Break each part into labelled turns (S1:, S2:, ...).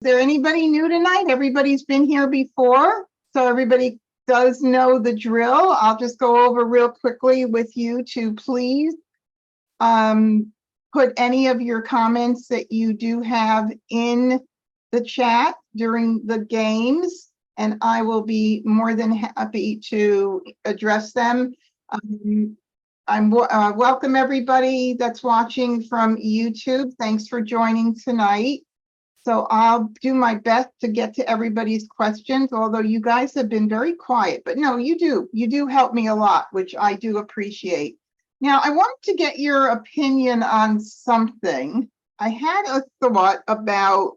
S1: there anybody new tonight? Everybody's been here before, so everybody does know the drill. I'll just go over real quickly with you to please put any of your comments that you do have in the chat during the games, and I will be more than happy to address them. Welcome everybody that's watching from YouTube. Thanks for joining tonight. So I'll do my best to get to everybody's questions, although you guys have been very quiet, but no, you do help me a lot, which I do appreciate. Now, I wanted to get your opinion on something. I had a thought about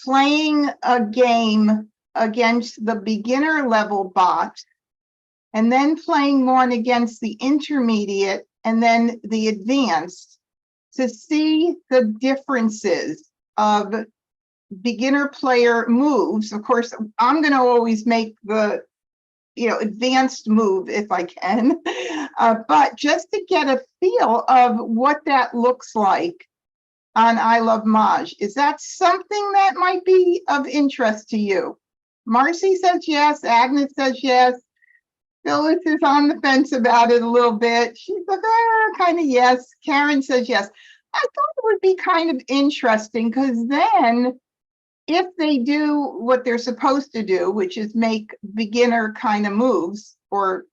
S1: playing a game against the beginner level bots, and then playing one against the intermediate and then the advanced to see the differences of beginner player moves. Of course, I'm going to always make the advanced move if I can, but just to get a feel of what that looks like on I Love Maj. Is that something that might be of interest to you? Marcy says yes. Agnes says yes. Phyllis is on the fence about it a little bit. She's like, kind of yes. Karen says yes. I thought it would be kind of interesting because then if they do what they're supposed to do, which is make beginner kind of moves, or,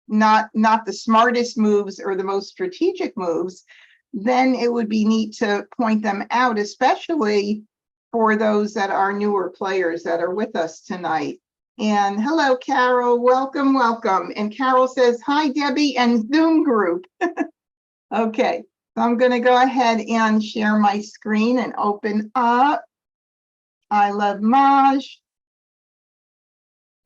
S1: not the smartest moves or the most strategic moves, then it would be neat to point them out, especially for those that are newer players that are with us tonight. And hello, Carol, welcome, welcome. And Carol says, hi, Debbie and Zoom group. Okay, so I'm gonna go ahead and share my screen and open up I Love Maj.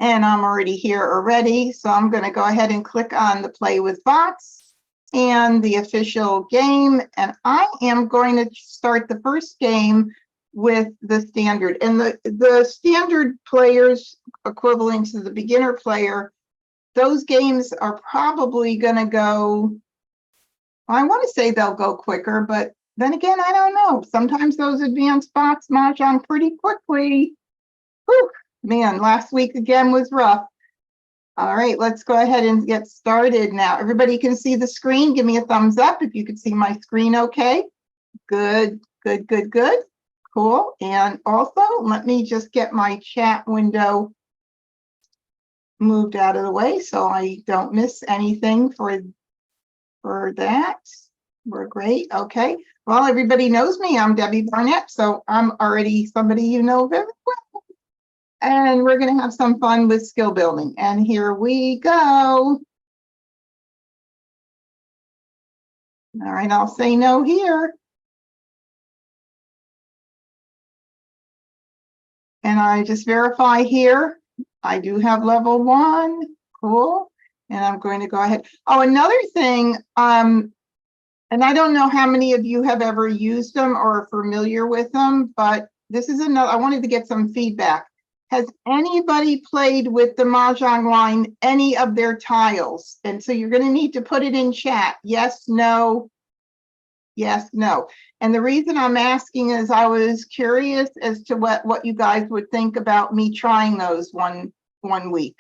S1: And I'm already here already. So I'm gonna go ahead and click on the Play with Bots and the official game. And I am going to start the first game with the standard. And the standard players equivalent to the beginner player, those games are probably gonna go, I want to say they'll go quicker, but then again, I don't know. Sometimes those advanced bots mahjong pretty quickly. Whew, man, last week again was rough. All right, let's go ahead and get started now. Everybody can see the screen. Give me a thumbs up if you can see my screen okay. Good, good, good, good. Cool. And also, let me just get my chat window moved out of the way so I don't miss anything for that. We're great. Okay. Well, everybody knows me. I'm Debbie Barnett, so I'm already somebody you know very well. And we're going to have some fun with skill building. And here we go. All right, I'll say no here. And I just verify here. I do have level 1. Cool. And I'm going to go ahead. Oh, another thing, and I don't know how many of you have ever used them or are familiar with them, but this is another, I wanted to get some feedback. Has anybody played with the Mahjong line, any of their tiles? And so you're going to need to put it in chat. Yes, no, yes, no. And the reason I'm asking is I was curious as to what you guys would think about me trying those one week.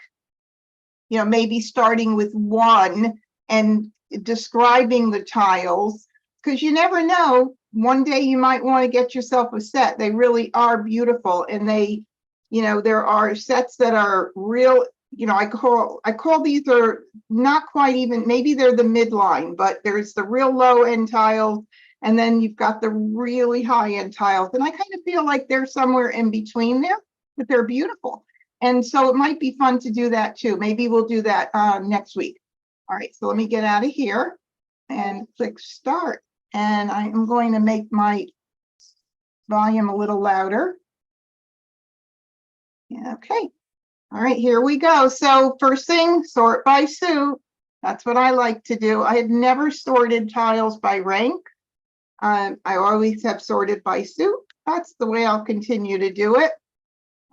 S1: Maybe starting with 1 and describing the tiles, because you never know. One day you might want to get yourself a set. They really are beautiful, and they, there are sets that are real. I call these are not quite even. Maybe they're the midline, but there's the real low end tiles, and then you've got the really high end tiles, and I kind of feel like they're somewhere in between there, but they're beautiful. And so it might be fun to do that too. Maybe we'll do that next week. All right, so let me get out of here and click start. And I am going to make my volume a little louder. Okay, all right, here we go. So first thing, sort by suit. That's what I like to do. I have never sorted tiles by rank. I always have sorted by suit. That's the way I'll continue to do it.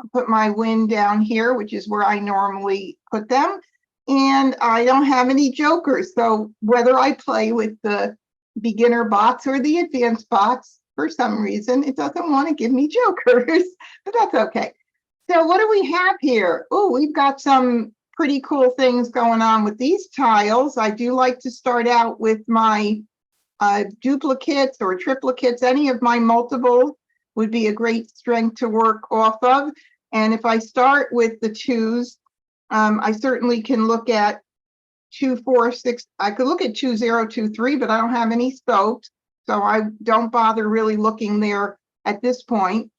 S1: I'll put my win down here, which is where I normally put them. And I don't have any jokers. So whether I play with the beginner bots or the advanced bots, for some reason, it doesn't want to give me jokers, but that's okay. So what do we have here? Oh, we've got some pretty cool things going on with these tiles. I do like to start out with my duplicates or triplicates. Any of my multiple would be a great strength to work off of. And if I start with the twos, I certainly can look at 2, 4, 6. I could look at 2, 0, 2, 3, but I don't have any soaps. So I don't bother really looking there at this point.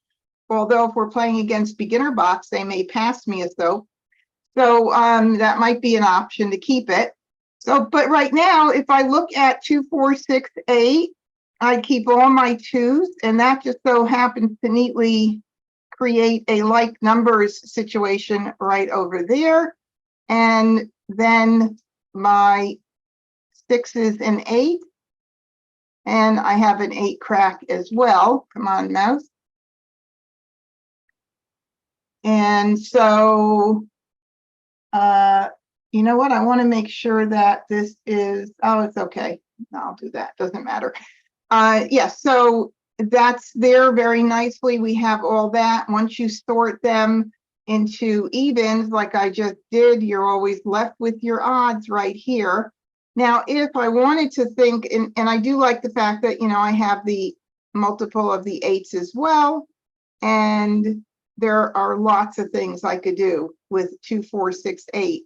S1: Although if we're playing against beginner box, they may pass me a soap. So that might be an option to keep it. So, but right now, if I look at 2, 4, 6, 8, I keep all my twos, and that just so happens to neatly create a like numbers situation right over there. And then my 6s and 8, and I have an 8 crack as well. Come on, mouse. And so, you know what? I want to make sure that this is, oh, it's okay. I'll do that. Doesn't matter. Yes, so that's there very nicely. We have all that. Once you sort them into evens, like I just did, you're always left with your odds right here. Now, if I wanted to think, and I do like the fact that, you know, I have the multiple of the 8s as well, and there are lots of things I could do with 2, 4, 6, 8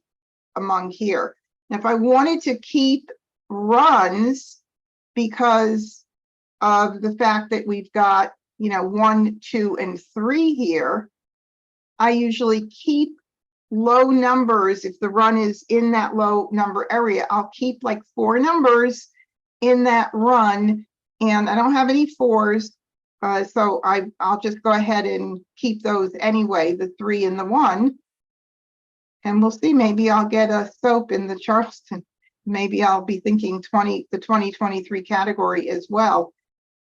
S1: among here. And if I wanted to keep runs because of the fact that we've got, you know, 1, 2, and 3 here, I usually keep low numbers. If the run is in that low number area, I'll keep like 4 numbers in that run, and I don't have any 4s. So I'll just go ahead and keep those anyway, the 3 and the 1. And we'll see, maybe I'll get a soap in the Charleston. Maybe I'll be thinking the 2023 category as well.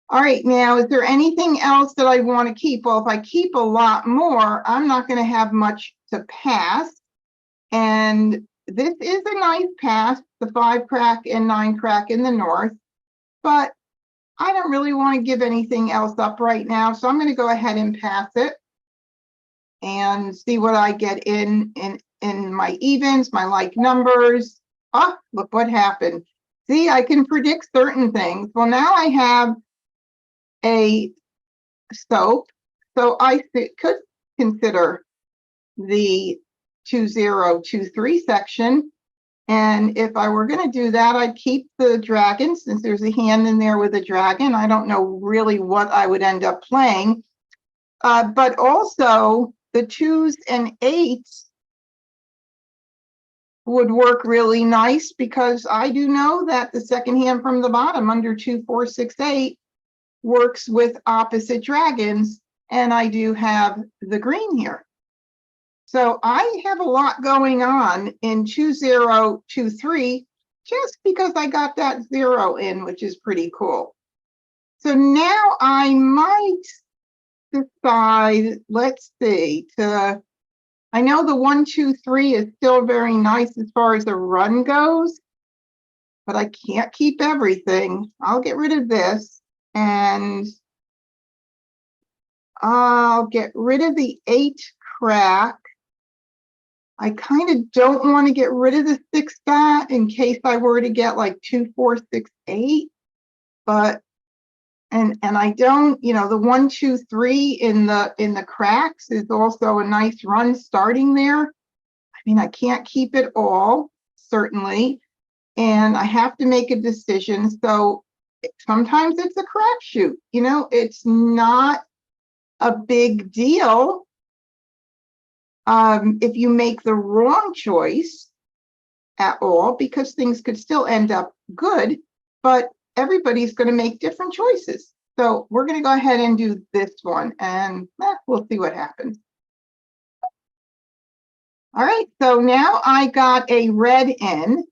S1: All right, now, is there anything else that I want to keep? Well, if I keep a lot more, I'm not going to have much to pass. And this is a nice pass, the 5 crack and 9 crack in the north. But I don't really want to give anything else up right now, so I'm going to go ahead and pass it and see what I get in my evens, my like numbers. Oh, look what happened. See, I can predict certain things. Well, now I have a soap, so I could consider the 2, 0, 2, 3 section. And if I were going to do that, I'd keep the dragon, since there's a hand in there with a dragon. I don't know really what I would end up playing. But also, the 2s and 8s would work really nice, because I do know that the second hand from the bottom under 2, 4, 6, 8 works with opposite dragons. And I do have the green here. So I have a lot going on in 2, 0, 2, 3, just because I got that 0 in, which is pretty cool. So now I might decide, let's see, I know the 1, 2, 3 is still very nice as far as the run goes, but I can't keep everything. I'll get rid of this, and I'll get rid of the 8 crack. I kind of don't want to get rid of the 6 dot in case I were to get like 2, 4, 6, 8, but and I don't, you know, the 1, 2, 3 in the cracks is also a nice run starting there. I mean, I can't keep it all, certainly, and I have to make a decision. So sometimes it's a crapshoot, you know, it's not a big deal. If you make the wrong choice at all, because things could still end up good, but everybody's going to make different choices. So we're going to go ahead and do this one, and we'll see what happens. All right, so now I got a red in.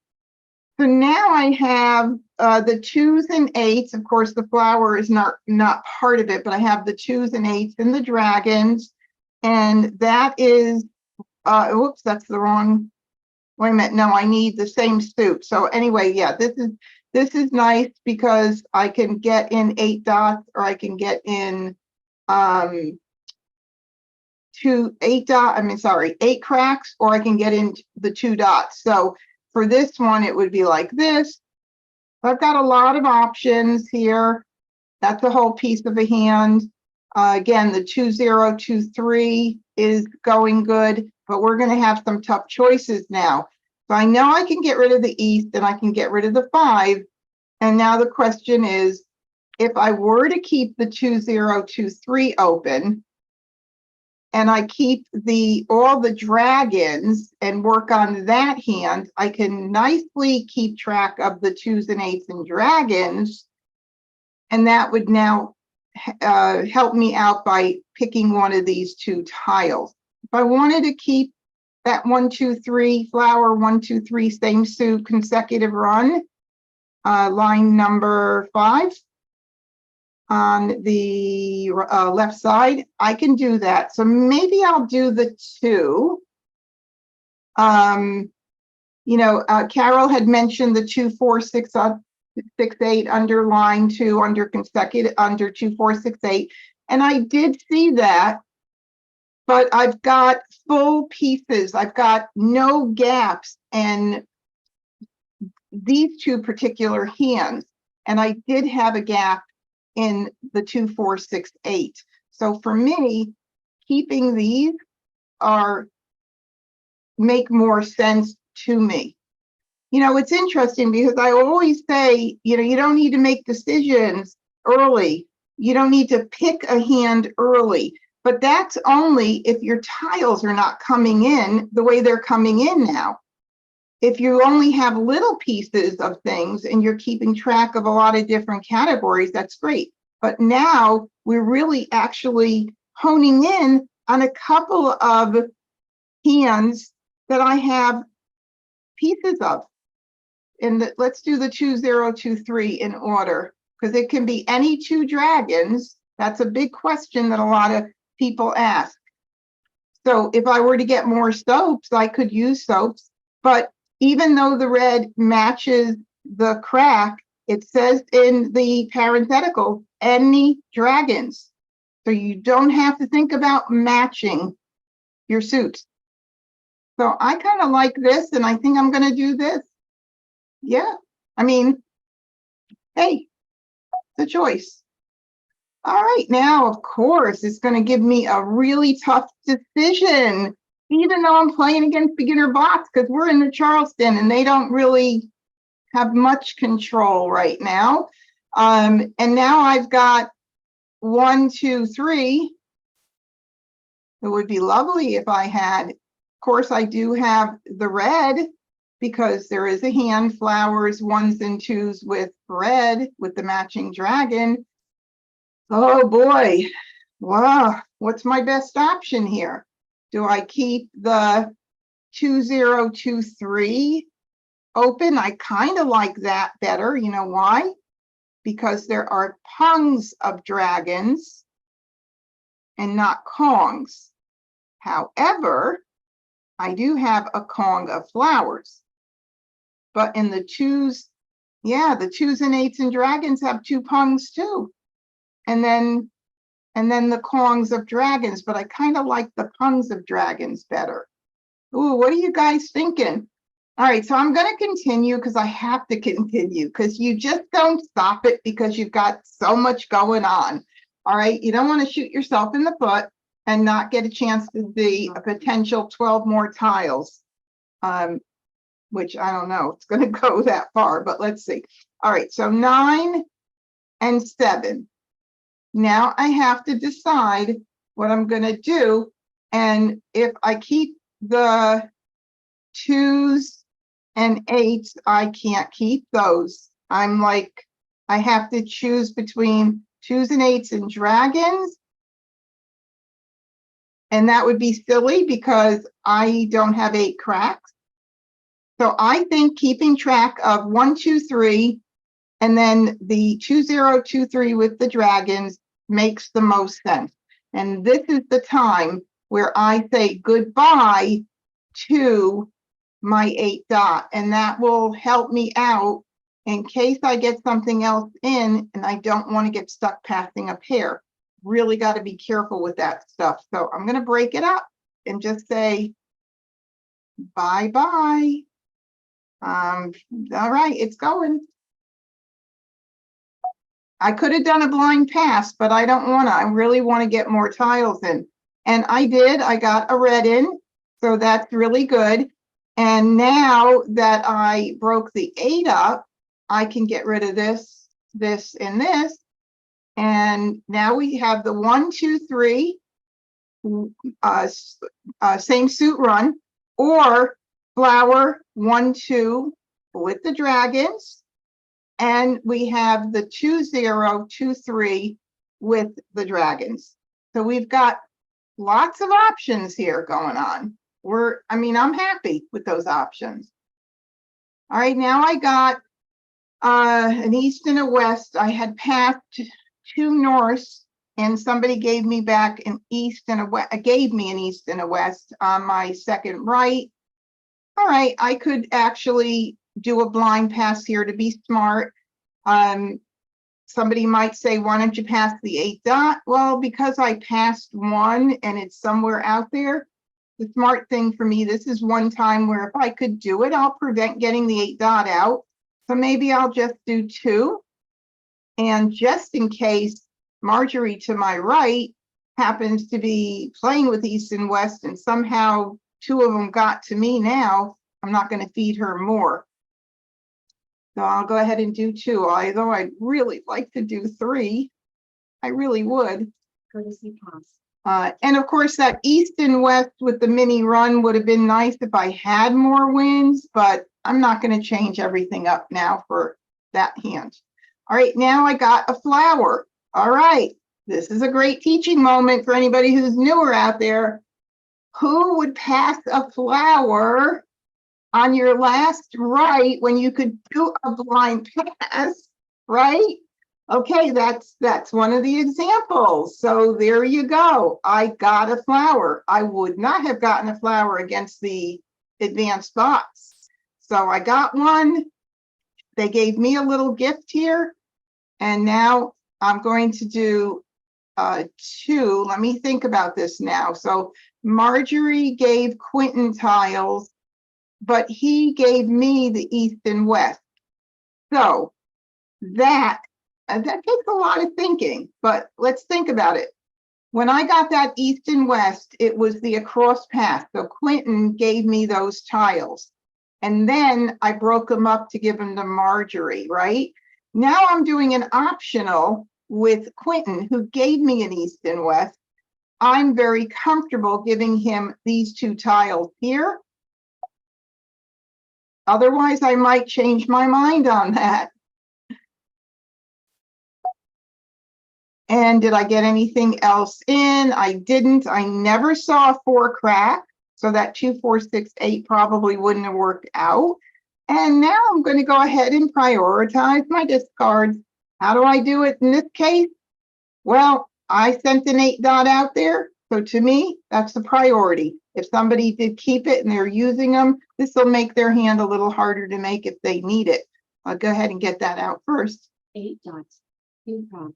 S1: So now I have the 2s and 8s. Of course, the flower is not part of it, but I have the 2s and 8s and the dragons. And that is, oops, that's the wrong, wait a minute, no, I need the same soup. So anyway, yeah, this is This is nice because I can get in 8 dots, or I can get in 8 cracks, or I can get in the 2 dots. So for this one, it would be like this. I've got a lot of options here. That's a whole piece of a hand. Again, the 2023 is going good, but we're going to have some tough choices now. So I know I can get rid of the East and I can get rid of the 5. And now the question is, if I were to keep the 2023 open, and I keep all the dragons and work on that hand, I can nicely keep track of the 2s and 8s and dragons. And that would now help me out by picking one of these 2 tiles. If I wanted to keep that 1, 2, 3 flower, 1, 2, 3 same suit consecutive run, line number 5 on the left side, I can do that. So maybe I'll do the 2. Carol had mentioned the 2, 4, 6, 6, 8 under line 2 under consecutive under 2, 4, 6, 8. And I did see that, but I've got full pieces. I've got no gaps in these 2 particular hands. And I did have a gap in the 2, 4, 6, 8. So for me, keeping these make more sense to me. It's interesting because I always say, you don't need to make decisions early. You don't need to pick a hand early, but that's only if your tiles are not coming in the way they're coming in now. If you only have little pieces of things and you're keeping track of a lot of different categories, that's great. But now we're really actually honing in on a couple of hands that I have pieces of. And let's do the 2023 in order, because it can be any 2 dragons. That's a big question that a lot of people ask. So if I were to get more soaps, I could use soaps, but even though the red matches the crack, it says in the parenthetical, any dragons. So you don't have to think about matching your suits. So I kind of like this, and I think I'm going to do this. Yeah, I mean, hey, the choice. All right, now, of course, it's going to give me a really tough decision, even though I'm playing against beginner bots, because we're in the Charleston and they don't really have much control right now. And now I've got 1, 2, 3. It would be lovely if I had, of course, I do have the red, because there is a hand, flowers, 1s and 2s with red, with the matching dragon. Oh boy, wow, what's my best option here? Do I keep the 2023 open? I kind of like that better. You know why? Because there are pungs of dragons and not kongs. However, I do have a kong of flowers. But in the 2s, yeah, the 2s and 8s and dragons have 2 pungs too. And then the kongs of dragons, but I kind of like the pungs of dragons better. Ooh, what are you guys thinking? All right, so I'm going to continue because I have to continue, because you just don't stop it because you've got so much going on. All right, you don't want to shoot yourself in the foot and not get a chance to see a potential 12 more tiles. Which I don't know, it's going to go that far, but let's see. All right, so 9 and 7. Now I have to decide what I'm going to do. And if I keep the 2s and 8s, I can't keep those. I'm like, I have to choose between 2s and 8s and dragons. And that would be silly because I don't have 8 cracks. So I think keeping track of 1, 2, 3, and then the 2023 with the dragons makes the most sense. And this is the time where I say goodbye to my 8 dot, and that will help me out in case I get something else in and I don't want to get stuck passing a pair. Really got to be careful with that stuff. So I'm going to break it up and just say bye-bye. All right, it's going. I could have done a blind pass, but I don't want to. I really want to get more tiles in. And I did. I got a red in, so that's really good. And now that I broke the 8 up, I can get rid of this, this, and this. And now we have the 1, 2, 3 same suit run, or flower 1, 2 with the dragons. And we have the 2, 0, 2, 3 with the dragons. So we've got lots of options here going on. I'm happy with those options. All right, now I got an east and a west. I had passed 2 norths, and somebody gave me back an east and a west, gave me an east and a west on my second right. All right, I could actually do a blind pass here to be smart. Somebody might say, why don't you pass the 8 dot? Well, because I passed 1 and it's somewhere out there, the smart thing for me, this is one time where if I could do it, I'll prevent getting the 8 dot out. So maybe I'll just do 2. And just in case Marjorie to my right happens to be playing with east and west and somehow 2 of them got to me now, I'm not going to feed her more. So I'll go ahead and do 2, although I'd really like to do 3. I really would.
S2: Courtesy pass.
S1: And of course, that east and west with the mini run would have been nice if I had more wins, but I'm not going to change everything up now for that hand. All right, now I got a flower. All right, this is a great teaching moment for anybody who's newer out there. Who would pass a flower on your last right when you could do a blind pass, right? Okay, that's one of the examples. So there you go. I got a flower. I would not have gotten a flower against the advanced box. So I got one. They gave me a little gift here. And now I'm going to do 2. Let me think about this now. So Marjorie gave Quentin tiles, but he gave me the east and west. So that takes a lot of thinking, but let's think about it. When I got that east and west, it was the across path. So Quentin gave me those tiles. And then I broke them up to give them to Marjorie, right? Now I'm doing an optional with Quentin, who gave me an east and west. I'm very comfortable giving him these 2 tiles here. Otherwise, I might change my mind on that. And did I get anything else in? I didn't. I never saw a 4 crack. So that 2, 4, 6, 8 probably wouldn't have worked out. And now I'm going to go ahead and prioritize my discards. How do I do it in this case? Well, I sent an 8 dot out there. So to me, that's the priority. If somebody did keep it and they're using them, this will make their hand a little harder to make if they need it. I'll go ahead and get that out first.
S2: 8 dots. 2 problems.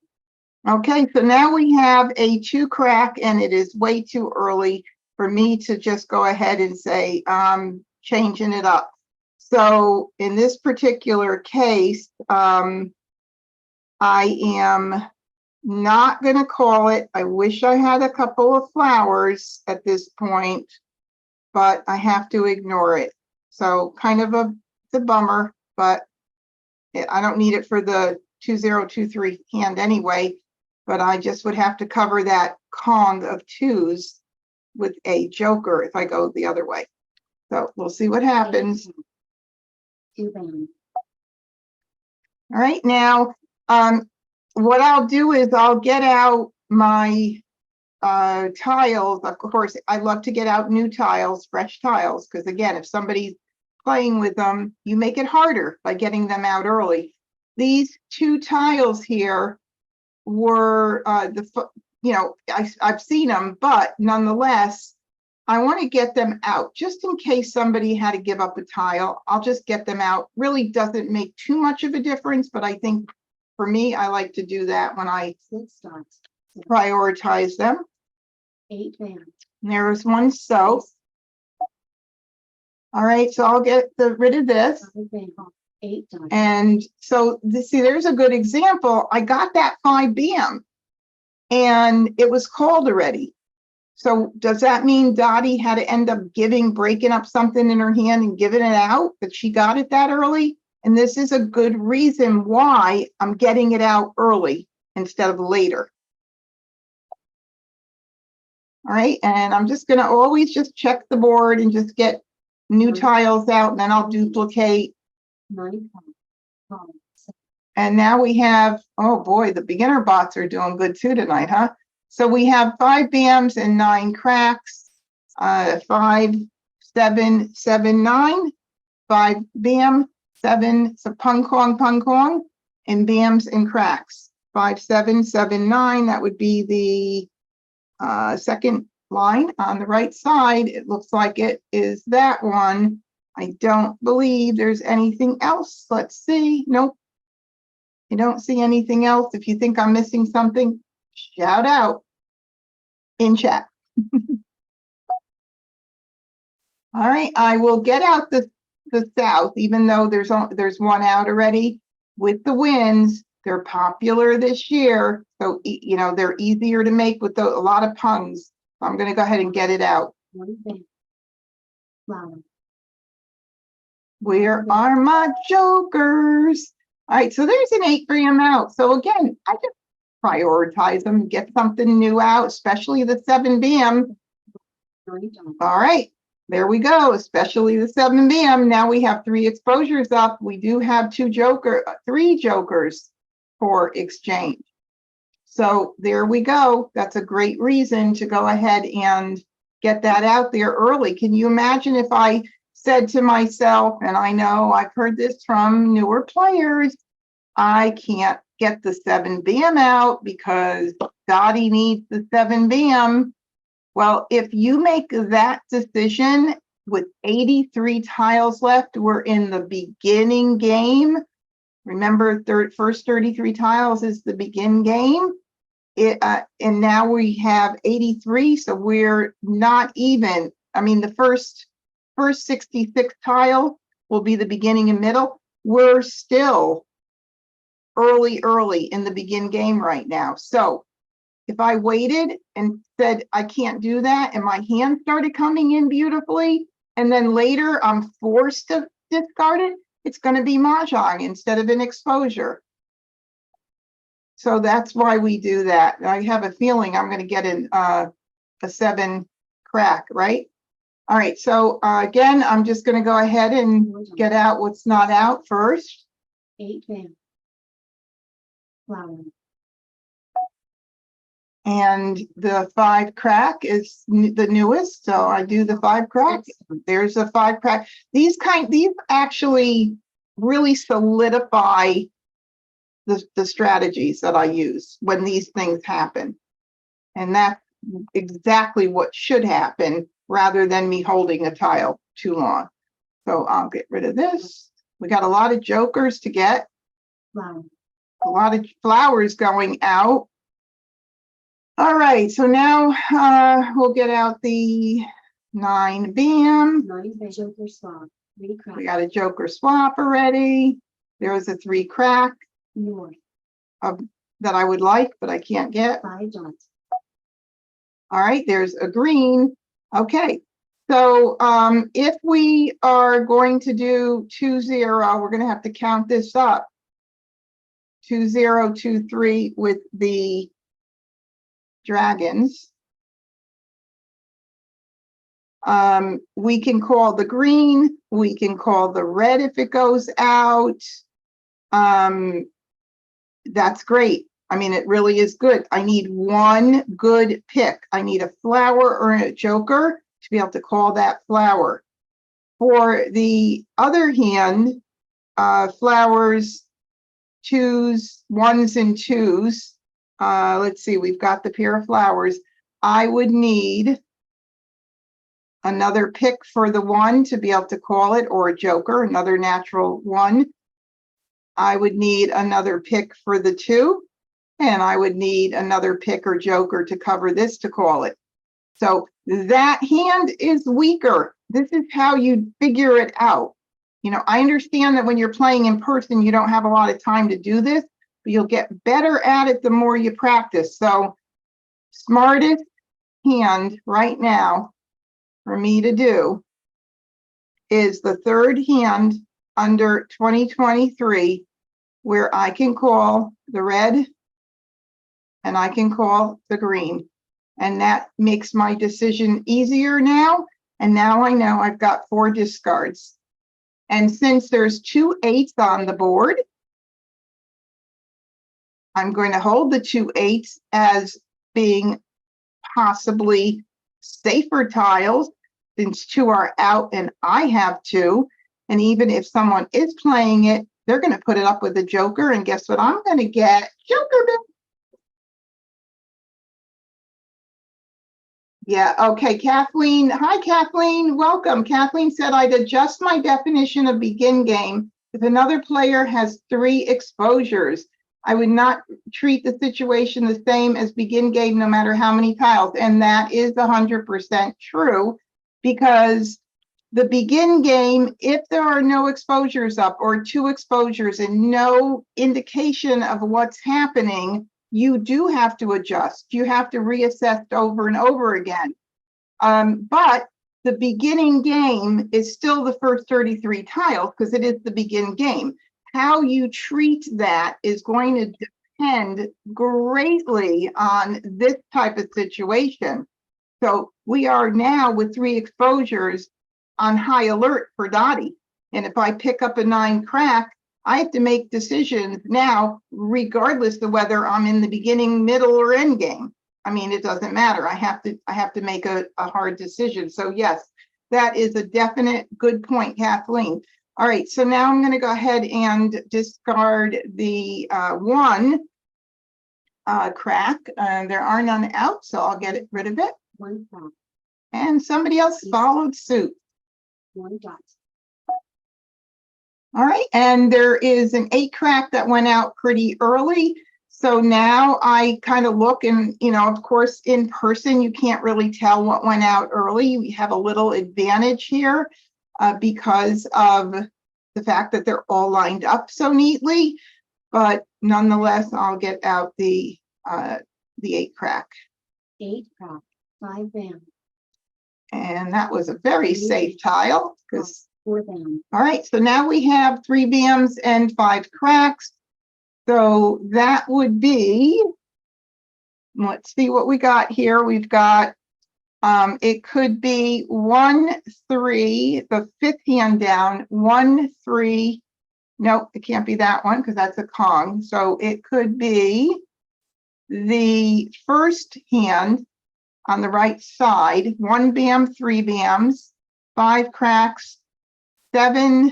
S1: Okay, so now we have a 2 crack, and it is way too early for me to just go ahead and say, changing it up. So in this particular case, I am not going to call it. I wish I had a couple of flowers at this point, but I have to ignore it. So kind of it's a bummer, but I don't need it for the 2023 hand anyway. But I just would have to cover that Kong of 2s with a joker if I go the other way. So we'll see what happens.
S2: 2 bound.
S1: All right, now what I'll do is I'll get out my tiles. Of course, I love to get out new tiles, fresh tiles, because again, if somebody's playing with them, you make it harder by getting them out early. These 2 tiles here were I've seen them, but nonetheless, I want to get them out just in case somebody had to give up a tile. I'll just get them out. Really doesn't make too much of a difference, but I think for me, I like to do that when I
S2: 6 dots.
S1: prioritize them.
S2: 8 bands.
S1: And there's one soap. All right, so I'll get rid of this.
S2: 5 bands. 8 dots.
S1: And so see, there's a good example. I got that 5 BM and it was called already. So does that mean Dottie had to end up breaking up something in her hand and giving it out, but she got it that early? And this is a good reason why I'm getting it out early instead of later. All right, and I'm just gonna always just check the board and just get new tiles out, and then I'll duplicate.
S2: 9 5.
S1: And now we have, oh boy, the beginner bots are doing good too tonight, huh? So we have 5 BMs and 9 cracks, 5, 7, 7, 9, 5 BM, 7, so pung kong, and BMs and cracks. 5, 7, 7, 9, that would be the second line on the right side. It looks like it is that one. I don't believe there's anything else. Let's see. Nope. I don't see anything else. If you think I'm missing something, shout out in chat. All right, I will get out the south, even though there's one out already. With the winds, they're popular this year, so you know they're easier to make with a lot of pungs. So I'm going to go ahead and get it out.
S2: 1 band. Flower.
S1: Where are my jokers? All right, so there's an 8 BM out. So again, I just prioritize them, get something new out, especially the 7 BM.
S2: 9 dots.
S1: All right, there we go, especially the 7 BM. Now we have 3 exposures up. We do have 3 jokers for exchange. So there we go. That's a great reason to go ahead and get that out there early. Can you imagine if I said to myself, and I know I've heard this from newer players, I can't get the 7 BM out because Dottie needs the 7 BM. Well, if you make that decision with 83 tiles left, we're in the beginning game. Remember, first 33 tiles is the begin game. And now we have 83, so we're not even. I mean, the first 66 tile will be the beginning and middle. We're still early in the begin game right now. So if I waited and said, I can't do that, and my hand started coming in beautifully, and then later I'm forced to discard it, it's going to be Mahjong instead of an exposure. So that's why we do that. I have a feeling I'm going to get a 7 crack, right? All right, so again, I'm just going to go ahead and get out what's not out first.
S2: 8 band. Flower.
S1: And the 5 crack is the newest, so I do the 5 crack. There's a 5 crack. These actually really solidify the strategies that I use when these things happen. And that's exactly what should happen rather than me holding a tile too long. So I'll get rid of this. We got a lot of jokers to get.
S2: Flower.
S1: A lot of flowers going out. All right, so now we'll get out the 9 BM.
S2: 9 band. Joker swap. 3 crack.
S1: We got a joker swap already. There's a 3 crack
S2: North.
S1: that I would like, but I can't get.
S2: 5 dots.
S1: All right, there's a green. Okay, so if we are going to do 2 0, we're going to have to count this up. 2 0 2 3 with the dragons. We can call the green, we can call the red if it goes out. That's great. I mean, it really is good. I need one good pick. I need a flower or a joker to be able to call that flower. For the other hand, flowers, 2s, 1s, and 2s. Let's see, we've got the pair of flowers. I would need another pick for the 1 to be able to call it, or a joker, another natural 1. I would need another pick for the 2, and I would need another pick or joker to cover this to call it. So that hand is weaker. This is how you figure it out. You know, I understand that when you're playing in person, you don't have a lot of time to do this, but you'll get better at it the more you practice. So smartest hand right now for me to do is the 3rd hand under 2023, where I can call the red and I can call the green. And that makes my decision easier now. And now I know I've got 4 discards. And since there's 2 8s on the board, I'm going to hold the 2 8s as being possibly safer tiles, since 2 are out and I have 2. And even if someone is playing it, they're going to put it up with a joker. And guess what I'm going to get? Joker bill. Yeah, okay, Kathleen. Hi, Kathleen. Welcome. Kathleen said I'd adjust my definition of begin game if another player has 3 exposures. I would not treat the situation the same as begin game no matter how many tiles. And that is 100% true, because the begin game, if there are no exposures up or 2 exposures and no indication of what's happening, you do have to adjust. You have to reassess over and over again. But the beginning game is still the first 33 tiles because it is the begin game. How you treat that is going to depend greatly on this type of situation. So we are now with 3 exposures on high alert for Dottie. And if I pick up a 9 crack, I have to make decisions now, regardless of whether I'm in the beginning, middle, or end game. I mean, it doesn't matter. I have to make a hard decision. So yes, that is a definite good point, Kathleen. All right, so now I'm going to go ahead and discard the 1 crack. There are none out, so I'll get rid of it.
S2: 1 crack.
S1: And somebody else followed suit.
S2: 1 dot.
S1: All right, and there is an 8 crack that went out pretty early. So now I kind of look, and, you know, of course, in person, you can't really tell what went out early. We have a little advantage here because of the fact that they're all lined up so neatly. But nonetheless, I'll get out the 8 crack.
S2: 8 crack. 5 bam.
S1: And that was a very safe tile because
S2: 4 bam.
S1: all right, so now we have 3 bams and 5 cracks. So that would be, let's see what we got here. We've got, it could be 1 3, the 5th hand down, 1 3. Nope, it can't be that one because that's a Kong. So it could be the 1st hand on the right side, 1 bam, 3 bams, 5 cracks, 7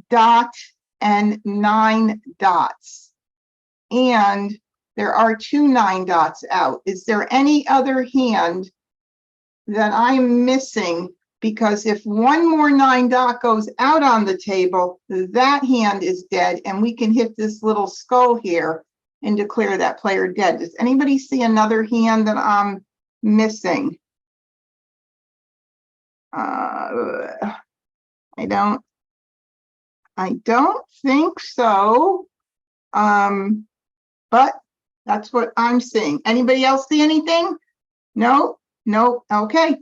S1: dot, and 9 dots. And there are 2 9 dots out. Is there any other hand that I'm missing? Because if 1 more 9 dot goes out on the table, that hand is dead, and we can hit this little skull here and declare that player dead. Does anybody see another hand that I'm missing? I don't think so. But that's what I'm seeing. Anybody else see anything? No, no. Okay.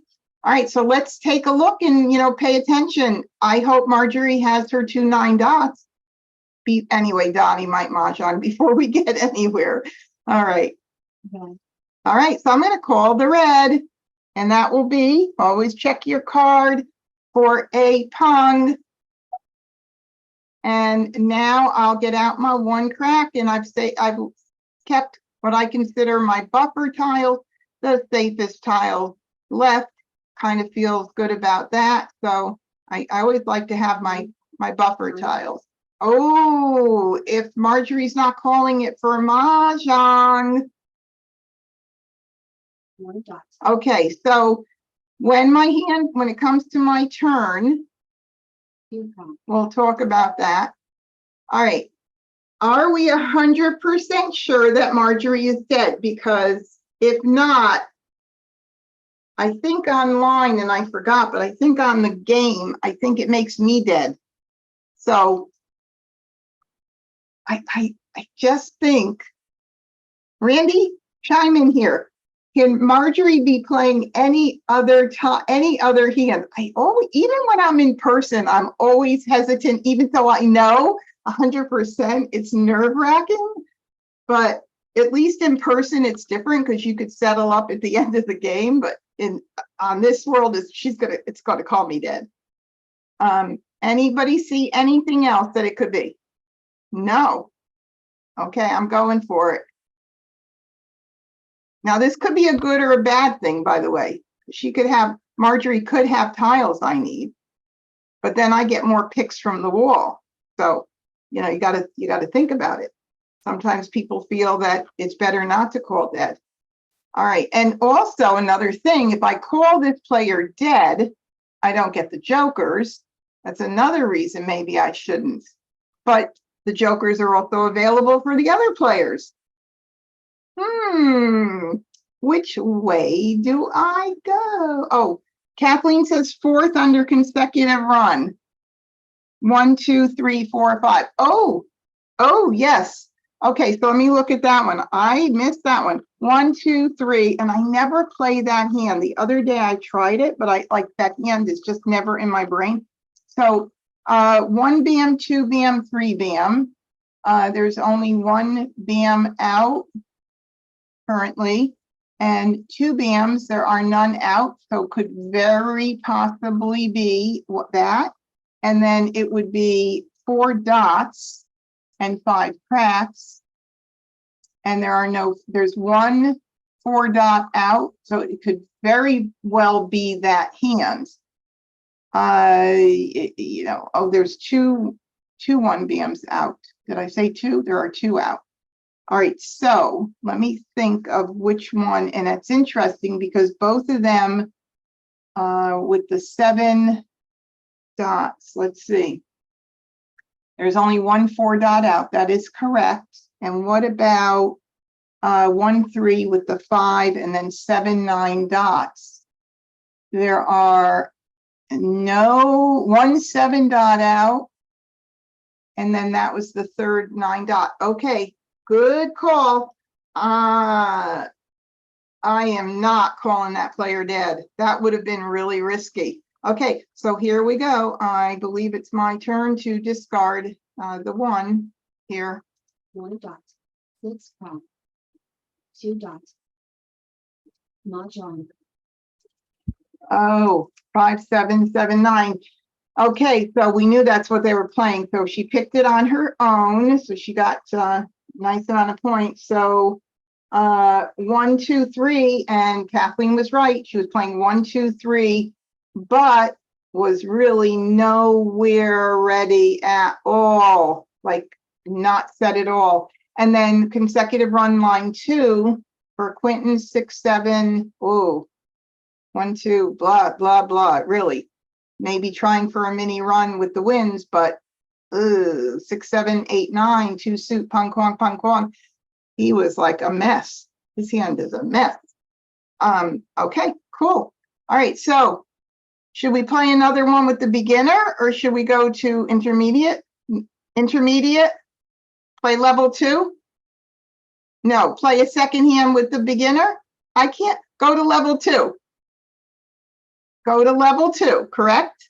S1: All right. So let's take a look and, you know, pay attention. I hope Marjorie has her 2 9 dots. Anyway, Donnie might Mahjong before we get anywhere. All right.
S2: Okay.
S1: All right. So I'm going to call the red, and that will be, always check your card for a pung. And now I'll get out my 1 crack, and I've kept what I consider my buffer tile, the safest tile left. Kind of feels good about that. So I always like to have my buffer tiles. Oh, if Marjorie's not calling it for Mahjong.
S2: 1 dot.
S1: Okay, so when it comes to my turn,
S2: 2 cards.
S1: we'll talk about that. All right. Are we 100% sure that Marjorie is dead? Because if not, I think online, and I forgot, but I think on the game, I think it makes me dead. So I just think, Randy, chime in here. Can Marjorie be playing any other hand? Even when I'm in person, I'm always hesitant, even though I know 100% it's nerve-wracking, but at least in person it's different because you could settle up at the end of the game. But on this world, it's gonna call me dead. Anybody see anything else that it could be? No. Okay, I'm going for it. Now, this could be a good or a bad thing, by the way. Marjorie could have tiles I need, but then I get more picks from the wall. So, you gotta think about it. Sometimes people feel that it's better not to call dead. All right, and also another thing, if I call this player dead, I don't get the jokers. That's another reason maybe I shouldn't. But the jokers are also available for the other players. Which way do I go? Oh, Kathleen says 4th under consecutive run. 1, 2, 3, 4, 5. Oh, yes. Okay, so let me look at that one. I missed that one. 1, 2, 3, and I never play that hand. The other day I tried it, but that hand is just never in my brain. So 1 BM, 2 BM, 3 BM. There's only 1 BM out currently, and 2 BMs, there are none out, so could very possibly be that. And then it would be 4 dots and 5 cracks, and there's 1 4 dot out, so it could very well be that hand. There's two 1 BMs out. Did I say 2? There are 2 out. All right, so let me think of which one, and it's interesting because both of them with the 7 dots, let's see. There's only 1 4 dot out, that is correct. And what about 1 3 with the 5 and then 7 9 dots? There are no 1 7 dot out, and then that was the 3rd 9 dot. Okay. Good call. I am not calling that player dead. That would have been really risky. Okay, so here we go. I believe it's my turn to discard the 1 here.
S2: 1 dot. 6 cards. 2 dots. Mah Jongg.
S1: Oh, 5 7 7 9. Okay, so we knew that's what they were playing. So she picked it on her own. So she got nice amount of points. So 1 2 3, and Kathleen was right. She was playing 1 2 3, but was really nowhere ready at all, like not set at all. And then consecutive run line 2 for Quentin, 6 7. Oh, 1 2 blah blah blah. Really, maybe trying for a mini run with the wins, but 6 7 8 9 2 suit pong kwong pong kwong. He was like a mess. His hand is a mess. Okay, cool. All right, so should we play another one with the beginner, or should we go to intermediate? Intermediate, play level 2. No, play a second hand with the beginner. I can't go to level 2. Go to level 2, correct?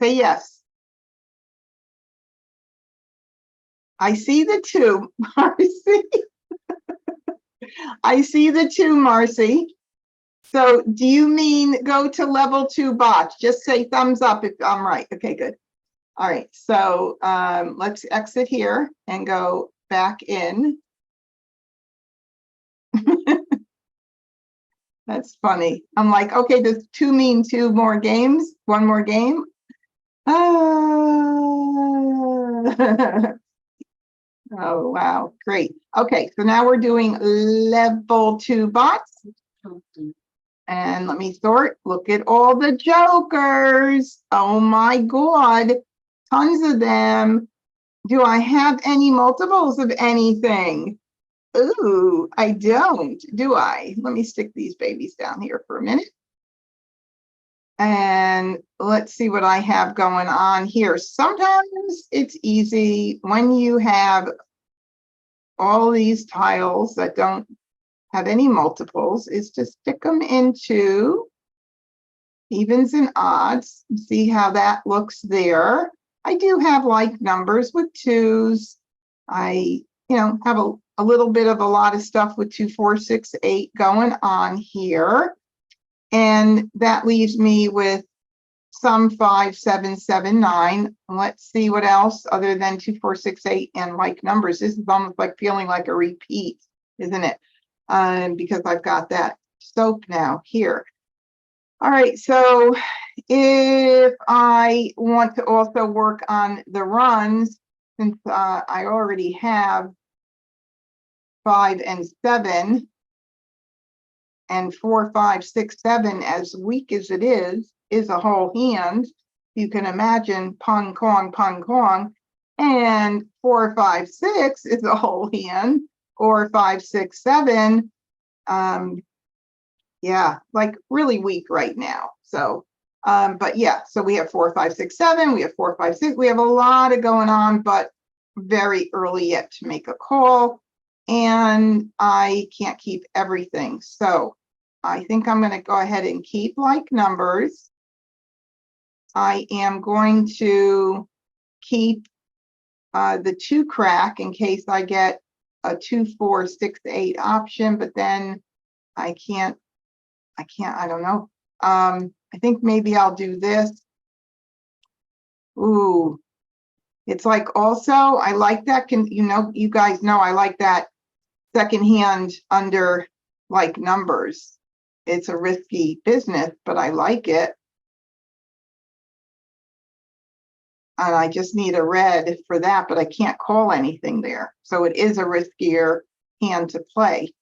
S1: Say yes. I see the 2, Marcy. I see the 2, Marcy. So do you mean go to level 2 botch? Just say thumbs up if I'm right. Okay, good. All right, so let's exit here and go back in. That's funny. I'm like, okay, does 2 mean 2 more games? 1 more game? Oh, wow, great. Okay, so now we're doing level 2 bots.
S2: Thompson.
S1: And let me sort. Look at all the jokers. Oh my God, tons of them. Do I have any multiples of anything? Ooh, I don't, do I? Let me stick these babies down here for a minute. And let's see what I have going on here. Sometimes it's easy when you have all these tiles that don't have any multiples, is to stick them into evens and odds. See how that looks there. I do have like numbers with twos. I, have a little bit of a lot of stuff with 2, 4, 6, 8 going on here. And that leaves me with some 5, 7, 7, 9. Let's see what else other than 2, 4, 6, 8 and like numbers. This is almost like feeling like a repeat, isn't it? Because I've got that soap now here. All right, so if I want to also work on the runs, since I already have 5 and 7, and 4, 5, 6, 7, as weak as it is a whole hand. You can imagine pong, kong, and 4, 5, 6 is a whole hand, or 5, 6, 7. Yeah, like really weak right now. So, but yeah, so we have 4, 5, 6, 7. We have 4, 5, 6. We have a lot of going on, but very early yet to make a call. And I can't keep everything. So I think I'm going to go ahead and keep like numbers. I am going to keep the 2 crack in case I get a 2, 4, 6, 8 option, but then I don't know. I think maybe I'll do this. Ooh, it's like also, I like that. You guys know I like that second hand under like numbers. It's a risky business, but I like it. And I just need a red for that, but I can't call anything there. So it is a riskier hand to play.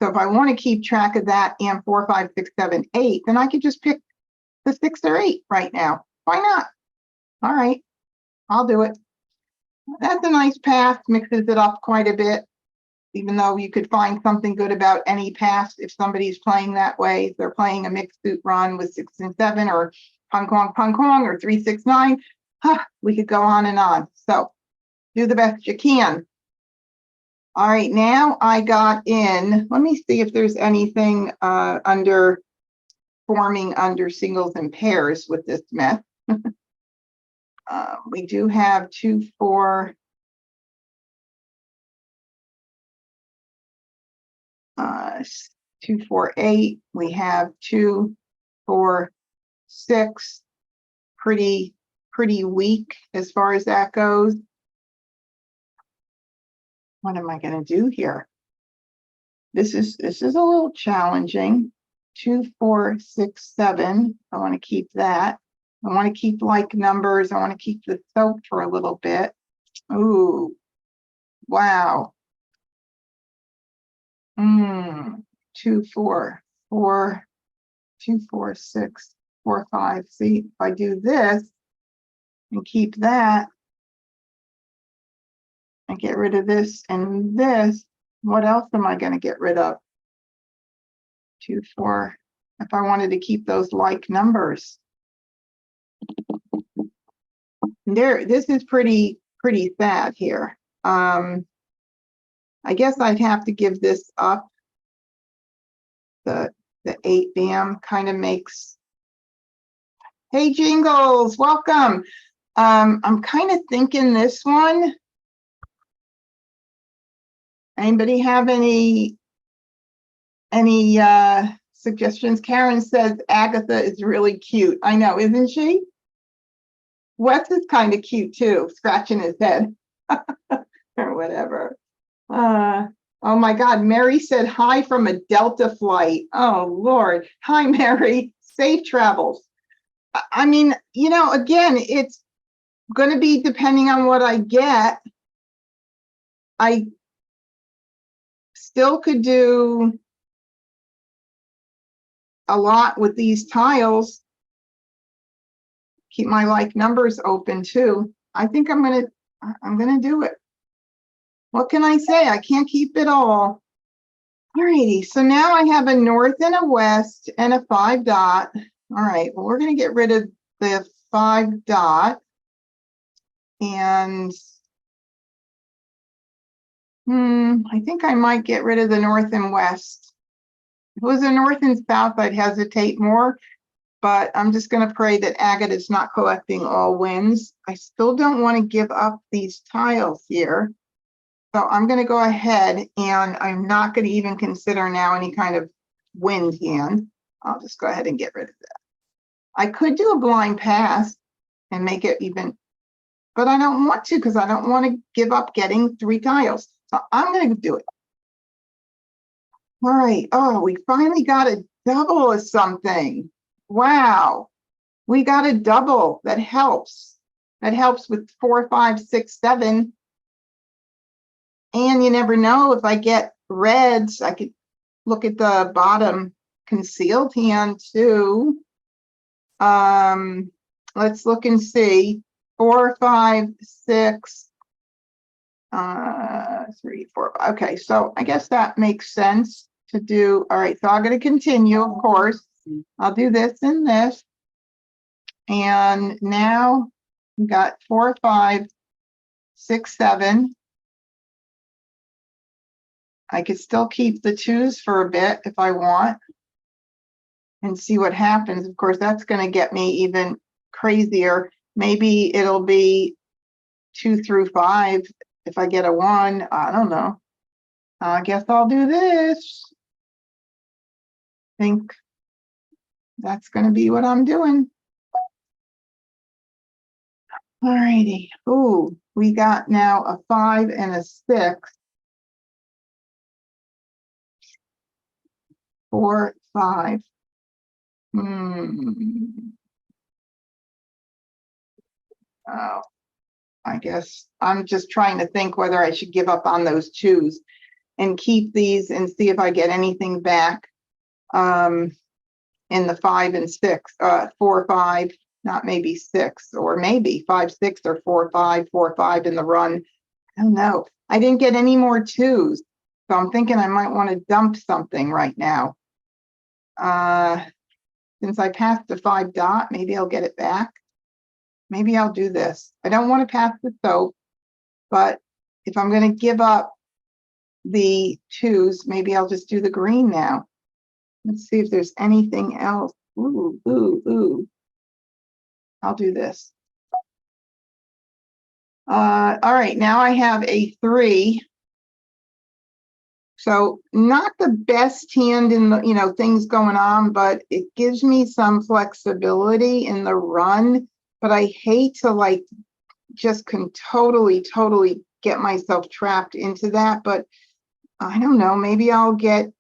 S1: So if I want to keep track of that and 4, 5, 6, 7, 8, then I could just pick the 6 or 8 right now. Why not? All right, I'll do it. That's a nice pass, mixes it up quite a bit, even though you could find something good about any pass if somebody's playing that way. If they're playing a mixed suit run with 6 and 7 or pong, or 3, 6, 9, we could go on and on. So do the best you can. All right, now I got in, let me see if there's anything under forming under singles and pairs with this mess. We do have 2, 4, 2, 4, 8. We have 2, 4, 6. Pretty weak as far as that goes. What am I going to do here? This is a little challenging. 2, 4, 6, 7. I want to keep that. I want to keep like numbers. I want to keep the soap for a little bit. Ooh, wow. 2, 4, 4, 2, 4, 6, 4, 5. See, if I do this and keep that and get rid of this and this, what else am I going to get rid of? 2, 4. If I wanted to keep those like numbers. This is pretty sad here. I guess I'd have to give this up. The 8 bam kind of makes. Hey Jingles, welcome. I'm kind of thinking this one. Anybody have any suggestions? Karen says Agatha is really cute. I know, isn't she? Wes is kind of cute too, scratching his head or whatever. Oh my God, Mary said hi from a Delta flight. Oh Lord, hi Mary, safe travels. I mean, again, it's going to be depending on what I get. I still could do a lot with these tiles. Keep my like numbers open too. I think I'm gonna do it. What can I say? I can't keep it all. Alrighty, so now I have a north and a west and a 5 dot. All right, well, we're gonna get rid of the 5 dot. And I think I might get rid of the north and west. If it was a north and south, I'd hesitate more, but I'm just going to pray that agate is not collecting all winds. I still don't want to give up these tiles here. So I'm going to go ahead and I'm not going to even consider now any kind of wind hand. I'll just go ahead and get rid of that. I could do a blind pass and make it even, but I don't want to because I don't want to give up getting 3 tiles. So I'm going to do it. All right. Oh, we finally got a double of something. Wow. We got a double. That helps. That helps with 4, 5, 6, 7. And you never know, if I get reds, I could look at the bottom concealed hand too. Let's look and see. 4, 5, 6. 3, 4, 5. Okay, so I guess that makes sense to do. All right, so I'm going to continue, of course. I'll do this and this. And now we got 4, 5, 6, 7. I could still keep the 2s for a bit if I want and see what happens. Of course, that's going to get me even crazier. Maybe it'll be 2 through 5. If I get a 1, I don't know. I guess I'll do this. I think that's going to be what I'm doing. All righty. Ooh, we got now a 5 and a 6. 4, 5. Oh. I guess I'm just trying to think whether I should give up on those 2s and keep these and see if I get anything back in the 5 and 6, 4, 5, not maybe 6, or maybe 5, 6, or 4, 5, 4, 5 in the run. I don't know. I didn't get any more 2s, so I'm thinking I might want to dump something right now. Since I passed the 5 dot, maybe I'll get it back. Maybe I'll do this. I don't want to pass the soap, but if I'm going to give up the 2s, maybe I'll just do the green now. Let's see if there's anything else. Ooh, ooh, ooh. I'll do this. All right, now I have a 3. So not the best hand in the, things going on, but it gives me some flexibility in the run. But I hate to just can totally get myself trapped into that. But I don't know, maybe I'll get,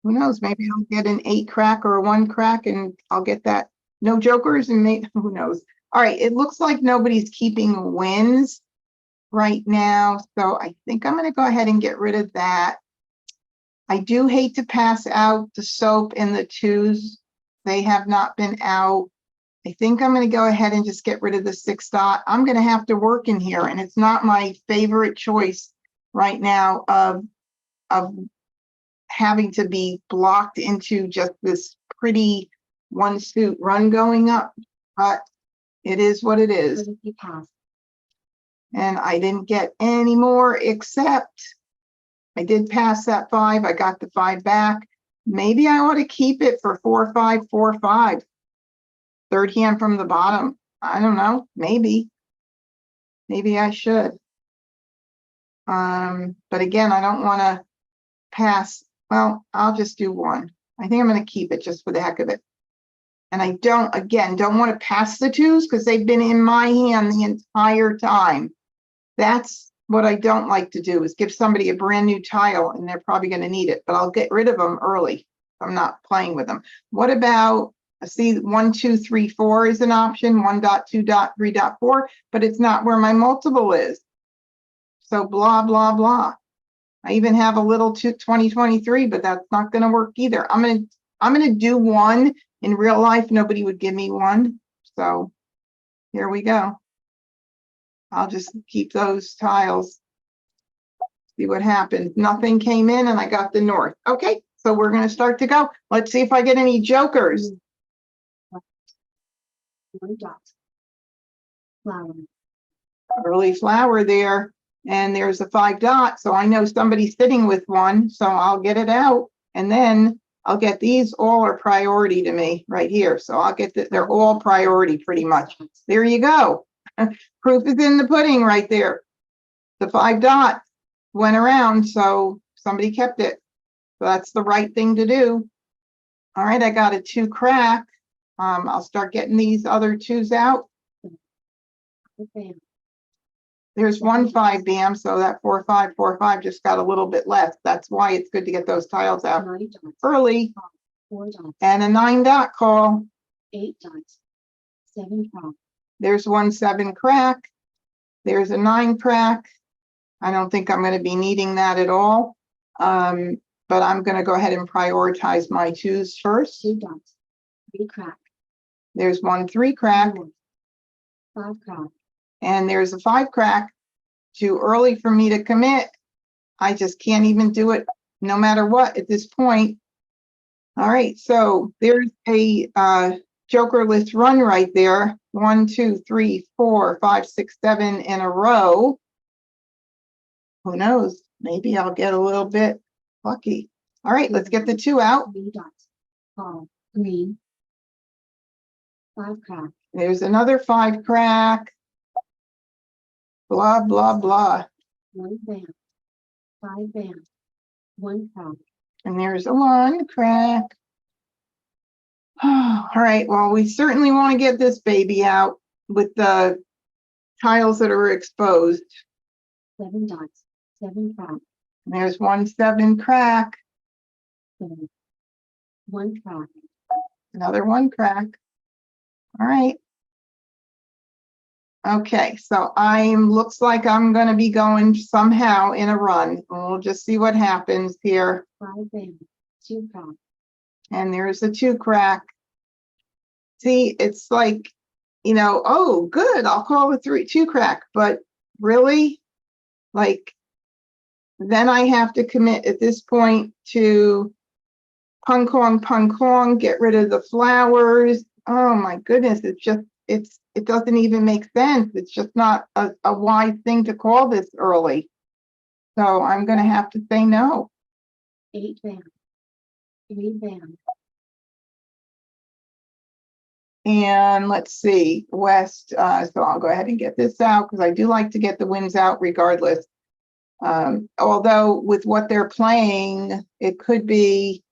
S1: who knows, maybe I'll get an 8 crack or a 1 crack and I'll get that. No jokers and maybe, who knows. All right, it looks like nobody's keeping wins right now. So I think I'm going to go ahead and get rid of that. I do hate to pass out the soap and the 2s. They have not been out. I think I'm going to go ahead and just get rid of the 6 dot. I'm going to have to work in here, and it's not my favorite choice right now of having to be blocked into just this pretty 1 suit run going up, but it is what it is. And I didn't get any more, except I did pass that 5. I got the 5 back. Maybe I ought to keep it for 4, 5, 4, 5. 3rd hand from the bottom. I don't know. Maybe I should. But again, I don't want to pass. Well, I'll just do 1. I think I'm going to keep it just for the heck of it. And I don't want to pass the 2s because they've been in my hand the entire time. That's what I don't like to do, is give somebody a brand new tile and they're probably going to need it, but I'll get rid of them early. I'm not playing with them. What about, see, 1, 2, 3, 4 is an option, 1 dot, 2 dot, 3 dot, 4, but it's not where my multiple is. So blah, blah, blah. I even have a little 2023, but that's not going to work either. I'm going to do one. In real life, nobody would give me one. So here we go. I'll just keep those tiles. See what happens. Nothing came in and I got the north. Okay, so we're going to start to go. Let's see if I get any jokers.
S2: 1 dot. Flower.
S1: Early flower there. And there's a 5 dot. So I know somebody's sitting with one. So I'll get it out. And then I'll get these all are priority to me right here. So I'll get that. They're all priority pretty much. There you go. Proof is in the pudding right there. The 5 dot went around, so somebody kept it. So that's the right thing to do. All right, I got a 2 crack. I'll start getting these other 2s out. There's 1 5 bam, so that 4 5 4 5 just got a little bit less. That's why it's good to get those tiles out early.
S2: 4 dots.
S1: And a 9 dot call.
S2: 8 dots. 7 crack.
S1: There's 1 7 crack. There's a 9 crack. I don't think I'm going to be needing that at all. But I'm going to go ahead and prioritize my 2s first.
S2: 2 dots. 3 crack.
S1: There's 1 3 crack.
S2: 5 crack.
S1: And there's a 5 crack. Too early for me to commit. I just can't even do it no matter what at this point. All right, so there's a jokerless run right there. 1 2 3 4 5 6 7 in a row. Who knows? Maybe I'll get a little bit lucky. All right, let's get the 2 out.
S2: 3 dots. Fall. Green. 5 crack.
S1: There's another 5 crack. Blah, blah, blah.
S2: 1 bam. 5 bam. 1 crack.
S1: And there's a 1 crack. All right, well, we certainly want to get this baby out with the tiles that are exposed.
S2: 7 dots. 7 crack.
S1: And there's 1 7 crack.
S2: 7. 1 crack.
S1: Another 1 crack. All right. Okay, so looks like I'm going to be going somehow in a run. And we'll just see what happens here.
S2: 5 bam. 2 crack.
S1: And there's a 2 crack. See, it's like, oh, good, I'll call the 2 crack. But really, like, then I have to commit at this point to pung kong, get rid of the flowers. Oh my goodness, it doesn't even make sense. It's just not a wise thing to call this early. So I'm going to have to say no.
S2: 8 bam. 3 bam.
S1: And let's see, West. So I'll go ahead and get this out because I do like to get the wins out regardless. Although with what they're playing, it could be,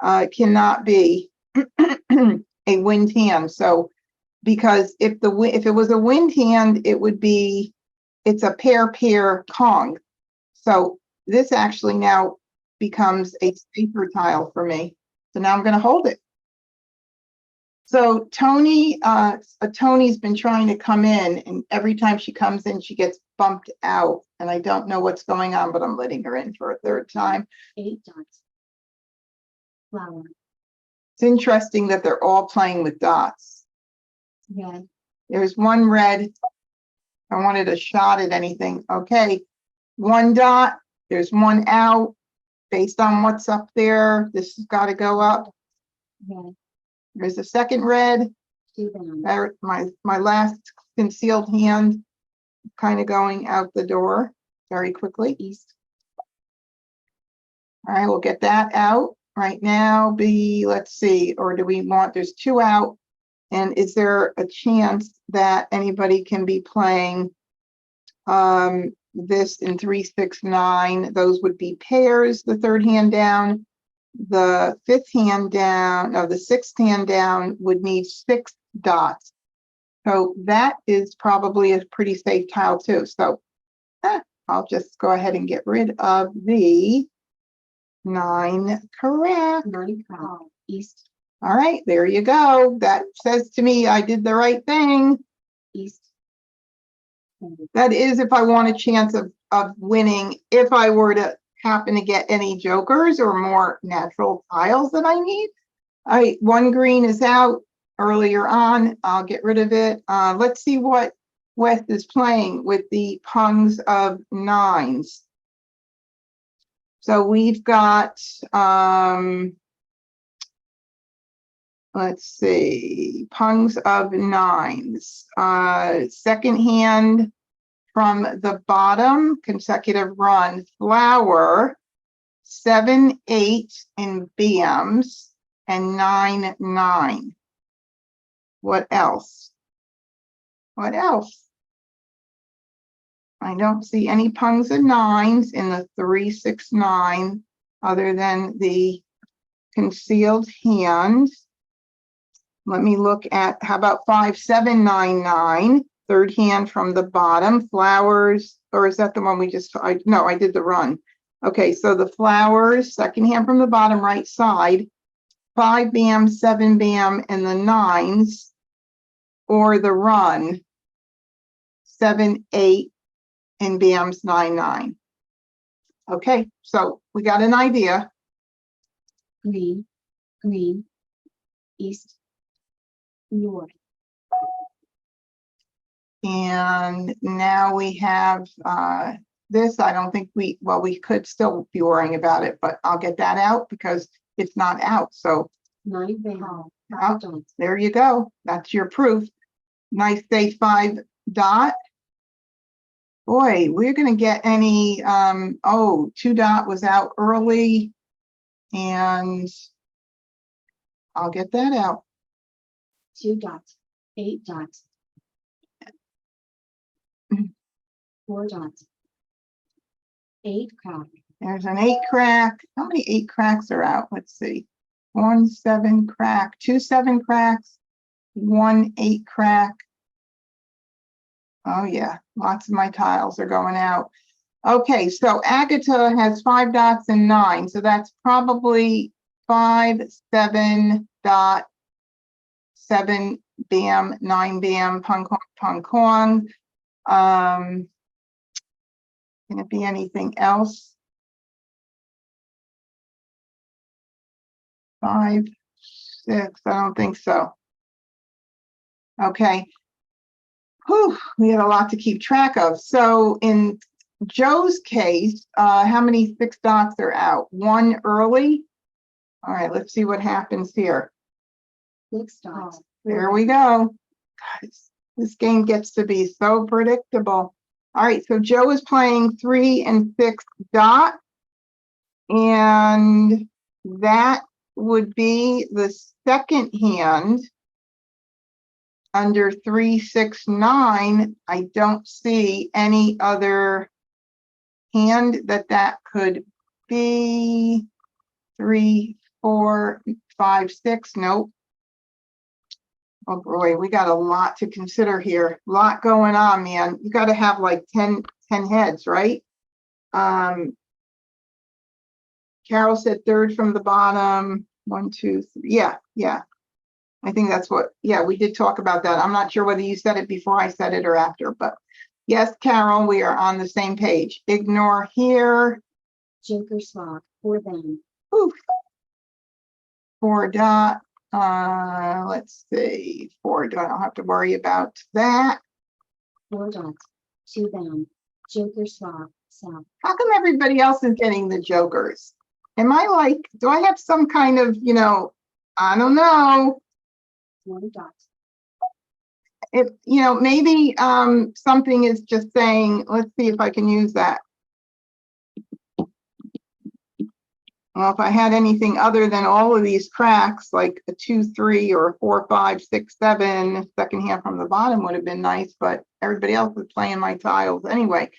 S1: cannot be a wind hand. So because if it was a wind hand, it would be, it's a pair Kong. So this actually now becomes a safer tile for me. So now I'm going to hold it. So Tony's been trying to come in, and every time she comes in, she gets bumped out. And I don't know what's going on, but I'm letting her in for a 3rd time.
S2: 8 dots. Flower.
S1: It's interesting that they're all playing with dots.
S2: Red.
S1: There's 1 red. I wanted a shot at anything. Okay, 1 dot. There's 1 out. Based on what's up there, this has got to go up.
S2: Red.
S1: There's a 2nd red.
S2: 2 bam.
S1: There, my last concealed hand kind of going out the door very quickly.
S2: East.
S1: All right, we'll get that out right now. Let's see, or do we want, there's 2 out. And is there a chance that anybody can be playing this in 3 6 9? Those would be pairs, the 3rd hand down. The 5th hand down, no, the 6th hand down would need 6 dots. So that is probably a pretty safe tile too. So I'll just go ahead and get rid of the 9 crack.
S2: 9 crack. East.
S1: All right, there you go. That says to me I did the right thing.
S2: East.
S1: That is if I want a chance of winning. If I were to happen to get any jokers or more natural tiles that I need. All right, one green is out earlier on. I'll get rid of it. Let's see what West is playing with the pungs of nines. So we've got, let's see, pungs of nines. Second hand from the bottom, consecutive run, flower, 7, 8 in BMs, and 9, 9. What else? What else? I don't see any pungs of nines in the 3, 6, 9, other than the concealed hand. Let me look at, how about 5, 7, 9, 9, third hand from the bottom, flowers, or is that the one we just, no, I did the run. Okay, so the flowers, second hand from the bottom, right side, 5 BAM, 7 BAM, and the nines, or the run, 7, 8, and BAM's 9, 9. Okay, so we got an idea.
S2: Green, green, east, north.
S1: And now we have this. I don't think we could still be worrying about it, but I'll get that out because it's not out. So
S2: 9 band.
S1: there you go. That's your proof. Nice day 5 dot. Boy, we're going to get any, 2 dot was out early, and I'll get that out.
S2: 2 dots, 8 dots. 4 dots. 8 crack.
S1: There's an 8 crack. How many 8 cracks are out? Let's see. 1, 7 crack, 2, 7 cracks, 1, 8 crack. Oh yeah, lots of my tiles are going out. Okay, so Agatha has 5 dots and 9, so that's probably 5, 7 dot, 7 BAM, 9 BAM, pung kong. Can it be anything else? 5, 6, I don't think so. Okay. Whew, we had a lot to keep track of. So in Joe's case, how many 6 dots are out? 1 early. All right, let's see what happens here.
S2: 6 dots.
S1: There we go. God, this game gets to be so predictable. All right, so Joe is playing 3 and 6 dot, and that would be the second hand under 3, 6, 9. I don't see any other hand that could be. 3, 4, 5, 6. Nope. Oh boy, we got a lot to consider here. A lot going on, man. You got to have like 10 heads, right? Carol said third from the bottom. 1, 2, 3. Yeah. I think that's what, yeah, we did talk about that. I'm not sure whether you said it before I said it or after, but yes, Carol, we are on the same page. Ignore here.
S2: Joker swap, 4 band.
S1: Oof. 4 dot. Let's see. 4 dot. I don't have to worry about that.
S2: 4 dots, 2 band. Joker swap, south.
S1: How come everybody else is getting the jokers? Am I like, do I have some kind of, I don't know.
S2: 1 dot.
S1: If, maybe something is just saying, let's see if I can use that. Well, if I had anything other than all of these cracks, like a 2, 3, or a 4, 5, 6, 7, second hand from the bottom would have been nice, but everybody else is playing my tiles anyway.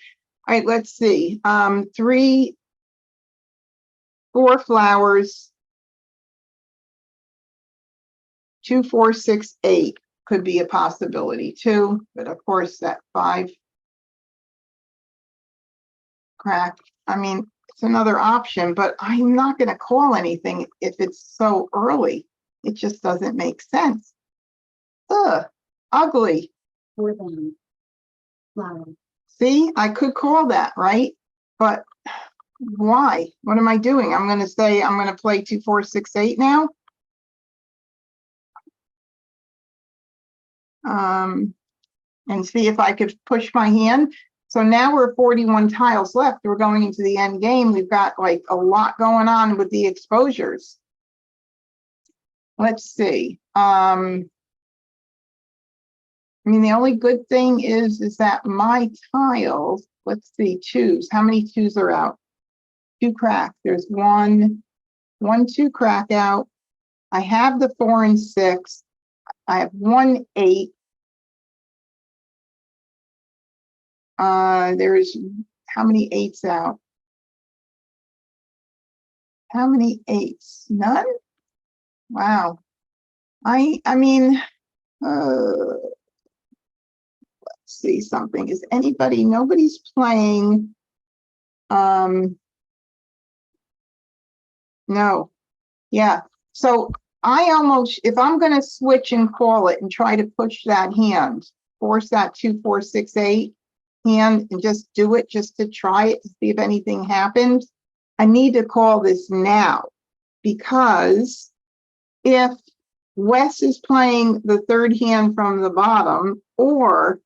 S1: All right, let's see. 3, 4 flowers. 2, 4, 6, 8 could be a possibility too, but of course that 5 crack. I mean, it's another option, but I'm not going to call anything if it's so early. It just doesn't make sense. Ugh, ugly.
S2: 4 band. Flower.
S1: See, I could call that, right? But Why? What am I doing? I'm gonna say, I'm gonna play 2, 4, 6, 8 now. And see if I could push my hand. So now we're 41 tiles left. We're going into the end game. We've got like a lot going on with the exposures. Let's see. I mean, the only good thing is that my tiles, let's see, twos. How many twos are out? 2 crack. There's 1, 2 crack out. I have the 4 and 6. I have 1, 8. There's how many 8s out? How many 8s? None? Wow. I mean, let's see something. Is anybody, nobody's playing, no. Yeah. So I almost, if I'm going to switch and call it and try to push that hand, force that 2, 4, 6, 8 hand and just do it just to try it to see if anything happens, I need to call this now, because if Wes is playing the third hand from the bottom, or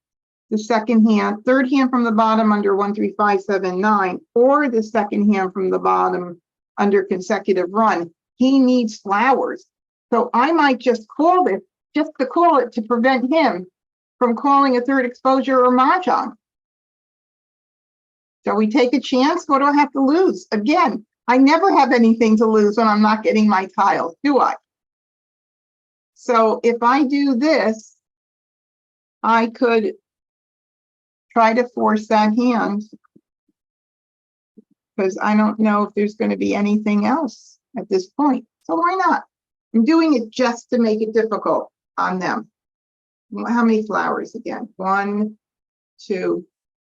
S1: the second hand, third hand from the bottom under 1, 3, 5, 7, 9, or the second hand from the bottom under consecutive run, he needs flowers. So I might just call this, just to call it, to prevent him from calling a third exposure or mahjong. Shall we take a chance? What do I have to lose? Again, I never have anything to lose when I'm not getting my tiles, do I? So if I do this, I could try to force that hand, because I don't know if there's going to be anything else at this point. So why not? I'm doing it just to make it difficult on them. How many flowers again? 1, 2,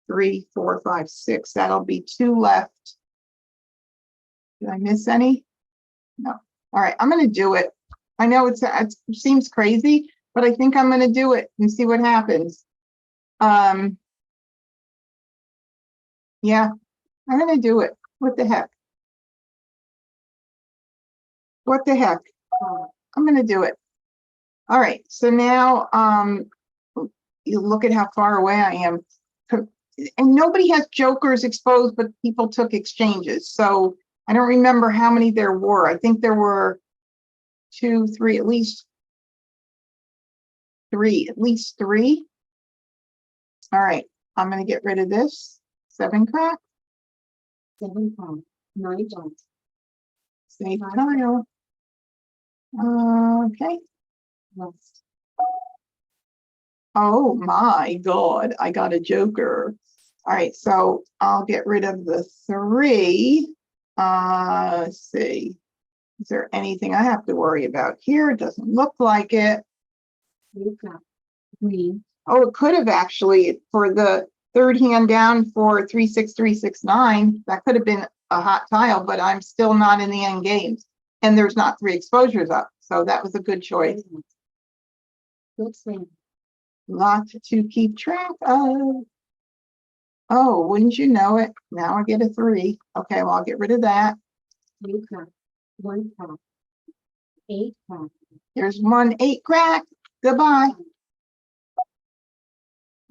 S1: 3, 4, 5, 6. That'll be 2 left. Did I miss any? No. All right, I'm going to do it. I know it seems crazy, but I think I'm going to do it and see what happens. Yeah, I'm going to do it. What the heck? What the heck? I'm going to do it. All right, so now you look at how far away I am. And nobody has jokers exposed, but people took exchanges. So I don't remember how many there were. I think there were 2, 3, at least 3. All right, I'm going to get rid of this. 7 crack.
S2: 7 crack. 9 dots.
S1: Save tile. Okay.
S2: West.
S1: Oh my God, I got a joker. All right, so I'll get rid of the 3. Let's see. Is there anything I have to worry about here? It doesn't look like it.
S2: 3 crack. Green.
S1: Oh, it could have actually, for the third hand down for 3, 6, 3, 6, 9. That could have been a hot tile, but I'm still not in the end games. And there's not 3 exposures up. So that was a good choice.
S2: Good swing.
S1: Lots to keep track of. Oh, wouldn't you know it? Now I get a 3. Okay, well, I'll get rid of that.
S2: 3 crack. 1 crack. 8 crack.
S1: There's 1 8 crack. Goodbye.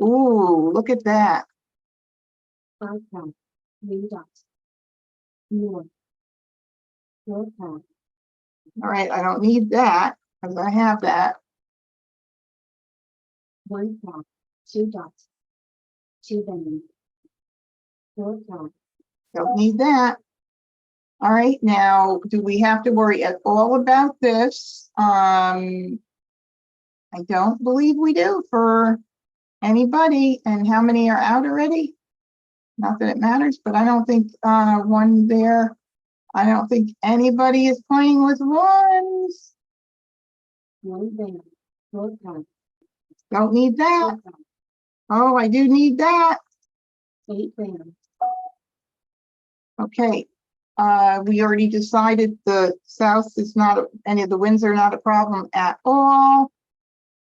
S1: Ooh, look at that.
S2: 5 crack. 3 dots. North. 4 crack.
S1: All right, I don't need that because I have that.
S2: 1 crack. 2 dots. 2 bend. 4 crack.
S1: Don't need that. All right, now, do we have to worry at all about this? I don't believe we do for anybody. And how many are out already? Not that it matters, but I don't think 1 there. I don't think anybody is playing with 1s.
S2: 1 bend. 4 crack.
S1: Don't need that.
S2: 4 crack.
S1: Oh, I do need that.
S2: 8 bend.
S1: Okay. We already decided the south is not, any of the winds are not a problem at all.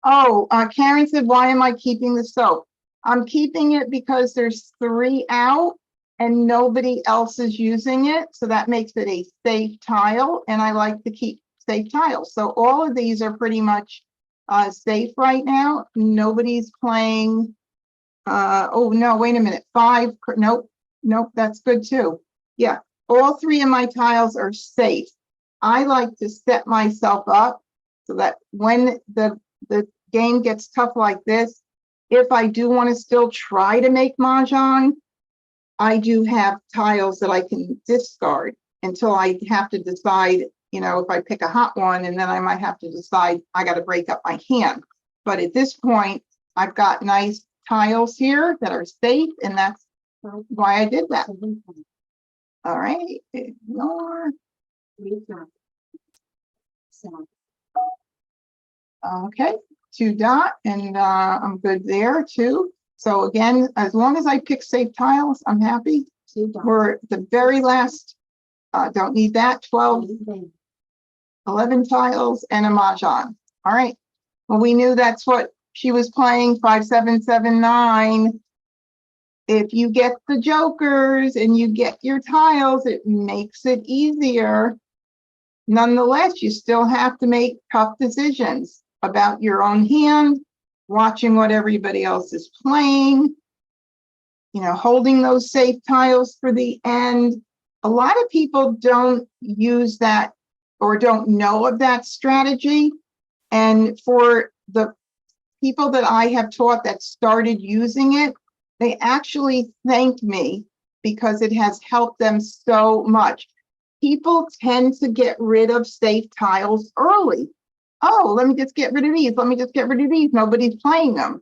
S1: Oh, Karen said, why am I keeping the soap? I'm keeping it because there's 3 out and nobody else is using it. So that makes it a safe tile, and I like to keep safe tiles. So all of these are pretty much safe right now. Nobody's playing. Oh no, wait a minute. 5. Nope. Nope. That's good too. Yeah. All 3 of my tiles are safe. I like to set myself up so that when the game gets tough like this, if I do want to still try to make Mahjong, I do have tiles that I can discard until I have to decide, you know, if I pick a hot one, and then I might have to decide I got to break up my hand. But at this point, I've got nice tiles here that are safe, and that's why I did that. All right, ignore. Okay, 2 dot, and I'm good there too. So again, as long as I pick safe tiles, I'm happy. We're the very last, don't need that, 12, 11 tiles and a Mahjong. All right, well, we knew that's what she was playing, 5779. If you get the jokers and you get your tiles, it makes it easier. Nonetheless, you still have to make tough decisions about your own hand, watching what everybody else is playing, you know, holding those safe tiles for the end. A lot of people don't use that or don't know of that strategy. And for the people that I have taught that started using it, they actually thank me because it has helped them so much. People tend to get rid of safe tiles early. Oh, let me just get rid of these. Let me just get rid of these. Nobody's playing them.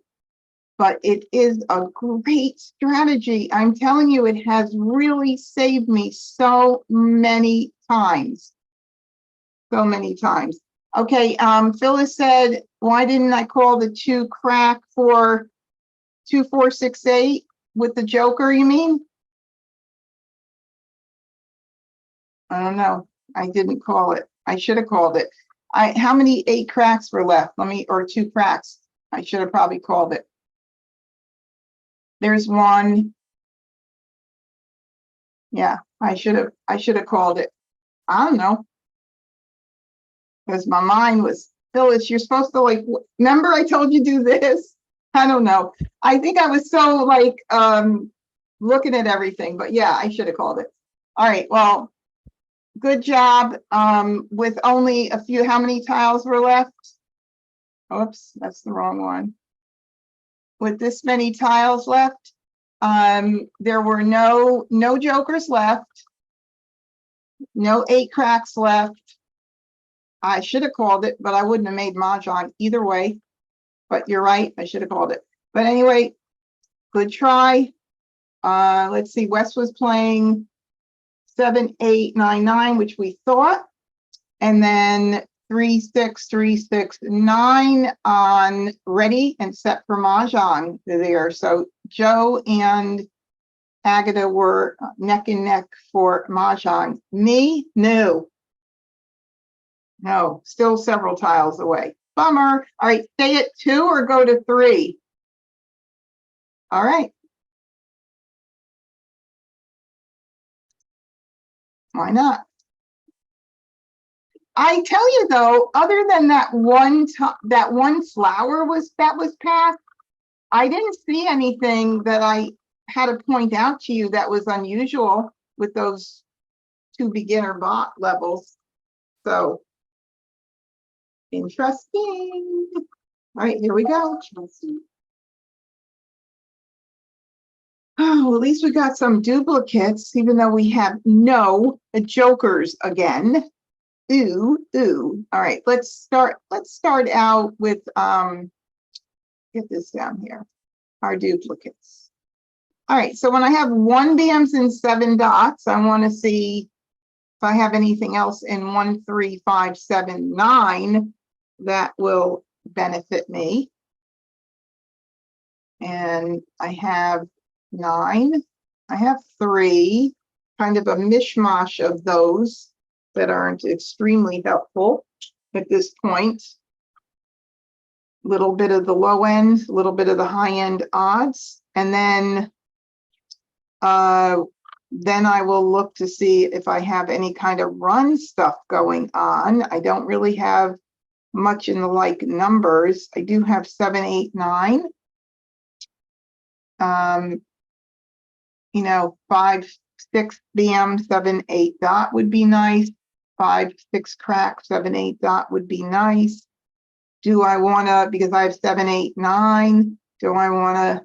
S1: But it is a great strategy. I'm telling you, it has really saved me so many times. So many times. Okay, Phyllis said, why didn't I call the 2 crack for 2468 with the joker, you mean? I don't know. I didn't call it. I should have called it. How many 8 cracks were left? Or 2 cracks. I should have probably called it. There's 1. Yeah, I should have called it. I don't know. Because my mind was, Phyllis, you're supposed to, like, remember I told you do this? I don't know. I think I was so like looking at everything, but yeah, I should have called it. All right, well, good job. With only a few, how many tiles were left? Oops, that's the wrong one. With this many tiles left, there were no jokers left, no 8 cracks left. I should have called it, but I wouldn't have made Mahjong either way. But you're right, I should have called it. But anyway, good try. Let's see, Wes was playing 7899, which we thought, and then 36369 on ready and set for Mahjong there. So Joe and Agatha were neck and neck for Mahjong. Me, no, still several tiles away. Bummer. All right, stay at 2 or go to 3. All right. Why not? I tell you though, other than that one flower that was passed, I didn't see anything that I had to point out to you that was unusual with those 2 beginner bot levels. So interesting. All right, here we go. Oh, at least we got some duplicates, even though we have no jokers again. Ooh. All right, let's start out with get this down here. Our duplicates. All right, so when I have 1 BMs and 7 dots, I want to see if I have anything else in 1, 3, 5, 7, 9 that will benefit me. And I have 9. I have 3, kind of a mishmash of those that aren't extremely helpful at this point. A little bit of the low end, a little bit of the high end odds. And then then I will look to see if I have any kind of run stuff going on. I don't really have much in the like numbers. I do have 7, 8, 9. 5, 6 BM, 7, 8 dot would be nice. 5, 6 crack, 7, 8 dot would be nice. Do I want to, because I have 7, 8, 9, do I want to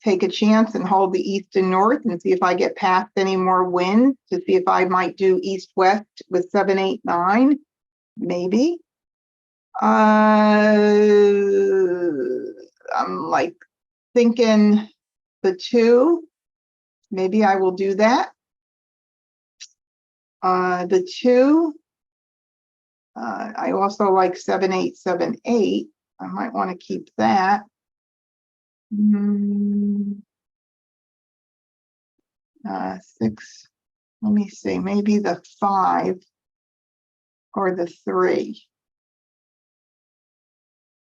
S1: take a chance and hold the east and north and see if I get past any more wind to see if I might do east west with 7, 8, 9? Maybe. I'm like thinking the 2. Maybe I will do that. The 2. I also like 7, 8, 7, 8. I might want to keep that. 6. Let me see. Maybe the 5 or the 3.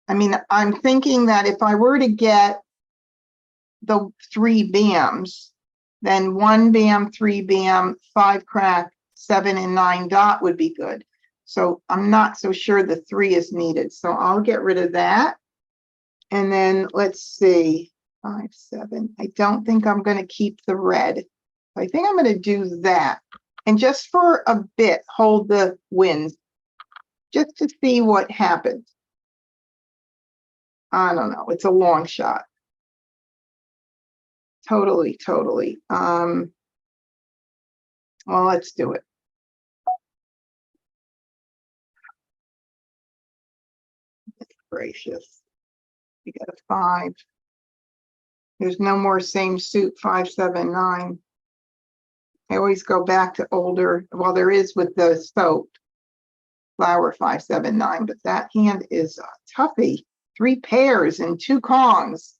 S1: I mean, I'm thinking that if I were to get the 3 BAMs, then 1 BAM, 3 BAM, 5 crack, 7 and 9 dot would be good. So I'm not so sure the 3 is needed. So I'll get rid of that. And then let's see, 5, 7. I don't think I'm going to keep the red. I think I'm going to do that. And just for a bit, hold the winds just to see what happens. I don't know. It's a long shot. Totally. Well, let's do it. Gracious. We got a 5. There's no more same suit 5, 7, 9. I always go back to older. Well, there is with the soaked flower 5, 7, 9, but that hand is a toughie. 3 pairs and 2 Kongs.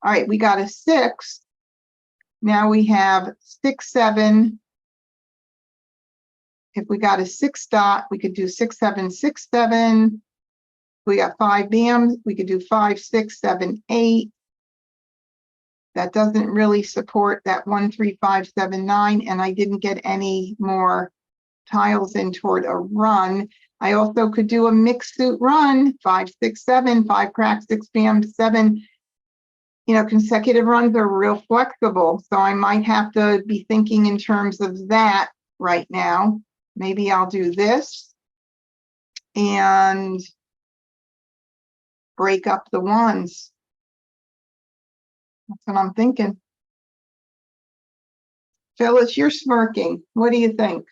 S1: All right, we got a 6. Now we have 6, 7. If we got a 6 dot, we could do 6, 7, 6, 7. We got 5 BAMs. We could do 5, 6, 7, 8. That doesn't really support that 1, 3, 5, 7, 9. And I didn't get any more tiles in toward a run. I also could do a mixed suit run, 5, 6, 7, 5 crack, 6 BAM, 7. Consecutive runs are real flexible. So I might have to be thinking in terms of that right now. Maybe I'll do this and break up the ones. That's what I'm thinking. Phyllis, you're smirking. What do you think?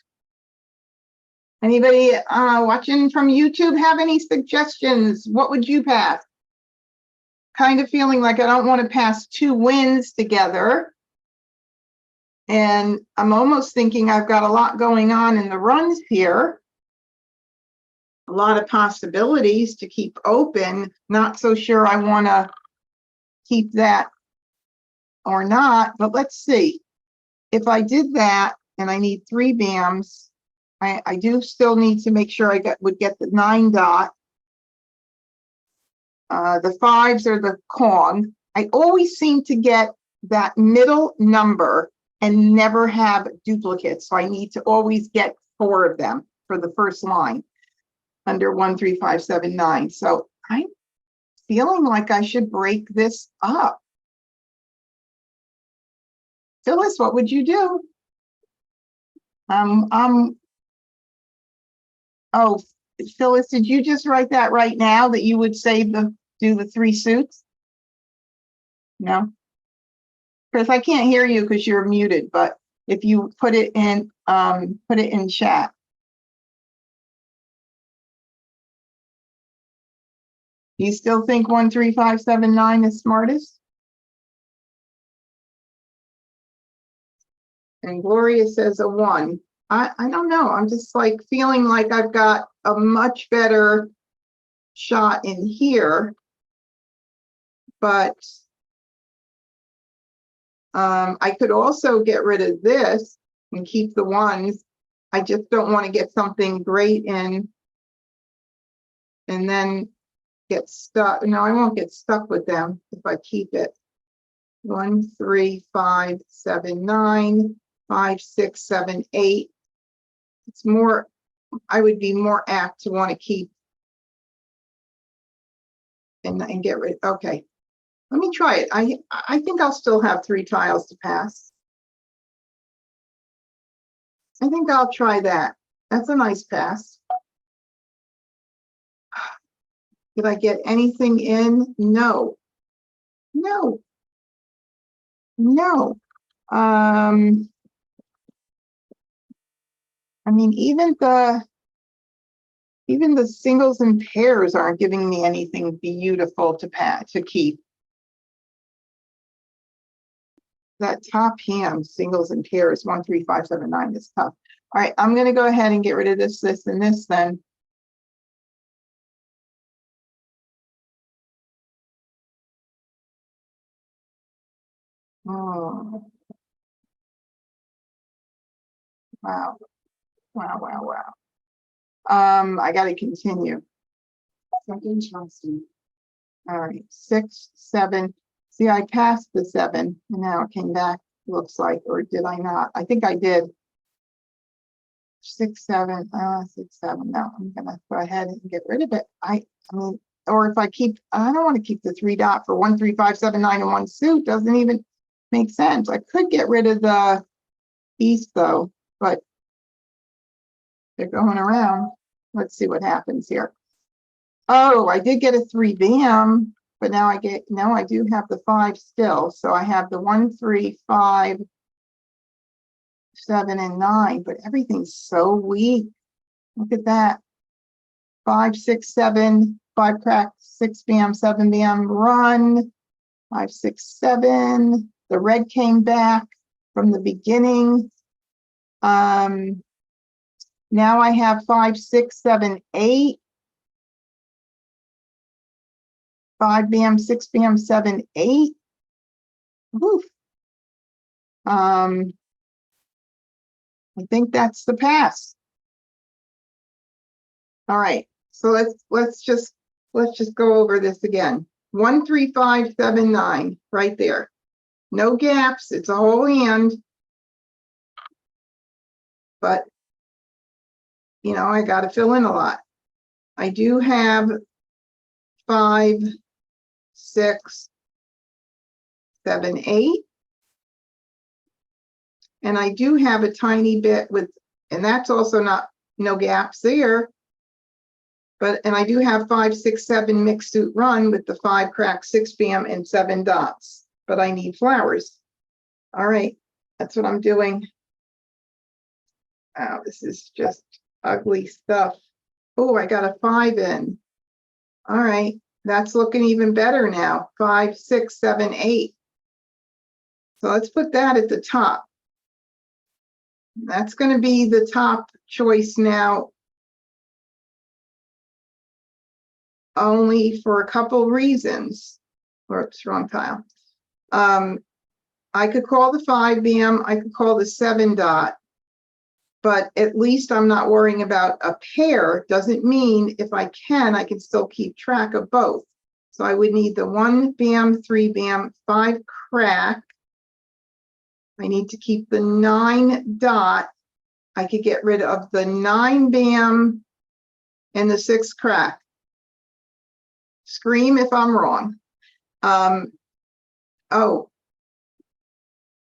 S1: Anybody watching from YouTube have any suggestions? What would you pass? Kind of feeling like I don't want to pass 2 wins together. And I'm almost thinking I've got a lot going on in the runs here. A lot of possibilities to keep open. Not so sure I want to keep that or not, but let's see. If I did that and I need 3 BAMs, I do still need to make sure I would get the 9 dot. The 5s are the Kong. I always seem to get that middle number and never have duplicates. So I need to always get 4 of them for the first line under 1, 3, 5, 7, 9. So I'm feeling like I should break this up. Phyllis, what would you do? Oh, Phyllis, did you just write that right now that you would do the 3 suits? No? Chris, I can't hear you because you're muted, but if you put it in chat. Do you still think 1, 3, 5, 7, 9 is smartest? And Gloria says a 1. I don't know. I'm just like feeling like I've got a much better shot in here, but I could also get rid of this and keep the 1s. I just don't want to get something great in and then get stuck. No, I won't get stuck with them if I keep it. 1, 3, 5, 7, 9. 5, 6, 7, 8. It's more, I would be more apt to want to keep and get rid. Okay, let me try it. I think I'll still have 3 tiles to pass. I think I'll try that. That's a nice pass. Did I get anything in? No. No. No. I mean, even the singles and pairs aren't giving me anything beautiful to keep. That top hand, singles and pairs, 1, 3, 5, 7, 9 is tough. All right, I'm going to go ahead and get rid of this, this, and this then. Oh. Wow. Wow, wow, wow. I got to continue.
S2: Second Chelsea.
S1: All right, 6, 7. See, I passed the 7, and now it came back, looks like, or did I not? I think I did. 6, 7, 6, 7. No, I'm gonna go ahead and get rid of it. I mean, or if I keep, I don't want to keep the 3 dot for 1, 3, 5, 7, 9 in one suit. Doesn't even make sense. I could get rid of the east though, but they're going around. Let's see what happens here. Oh, I did get a 3 bam, but now I do have the 5 still. So I have the 1, 3, 5, 7, and 9, but everything's so weak. Look at that. 5, 6, 7, 5 crack, 6 bam, 7 bam, run. 5, 6, 7. The red came back from the beginning. Now I have 5, 6, 7, 8. 5 bam, 6 bam, 7, 8. Woof. I think that's the pass. All right, so let's just go over this again. 1, 3, 5, 7, 9, right there. No gaps. It's a whole hand. But you know, I got to fill in a lot. I do have 5, 6, 7, 8. And I do have a tiny bit with, and that's also not, no gaps there. But, and I do have 5, 6, 7 mixed suit run with the 5 crack, 6 bam, and 7 dots. But I need flowers. All right, that's what I'm doing. Oh, this is just ugly stuff. Oh, I got a 5 in. All right, that's looking even better now. 5, 6, 7, 8. So let's put that at the top. That's going to be the top choice now, only for a couple reasons. Oops, wrong tile. I could call the 5 bam, I could call the 7 dot, but at least I'm not worrying about a pair. Doesn't mean if I can still keep track of both. So I would need the 1 bam, 3 bam, 5 crack. I need to keep the 9 dot. I could get rid of the 9 bam and the 6 crack. Scream if I'm wrong. Oh,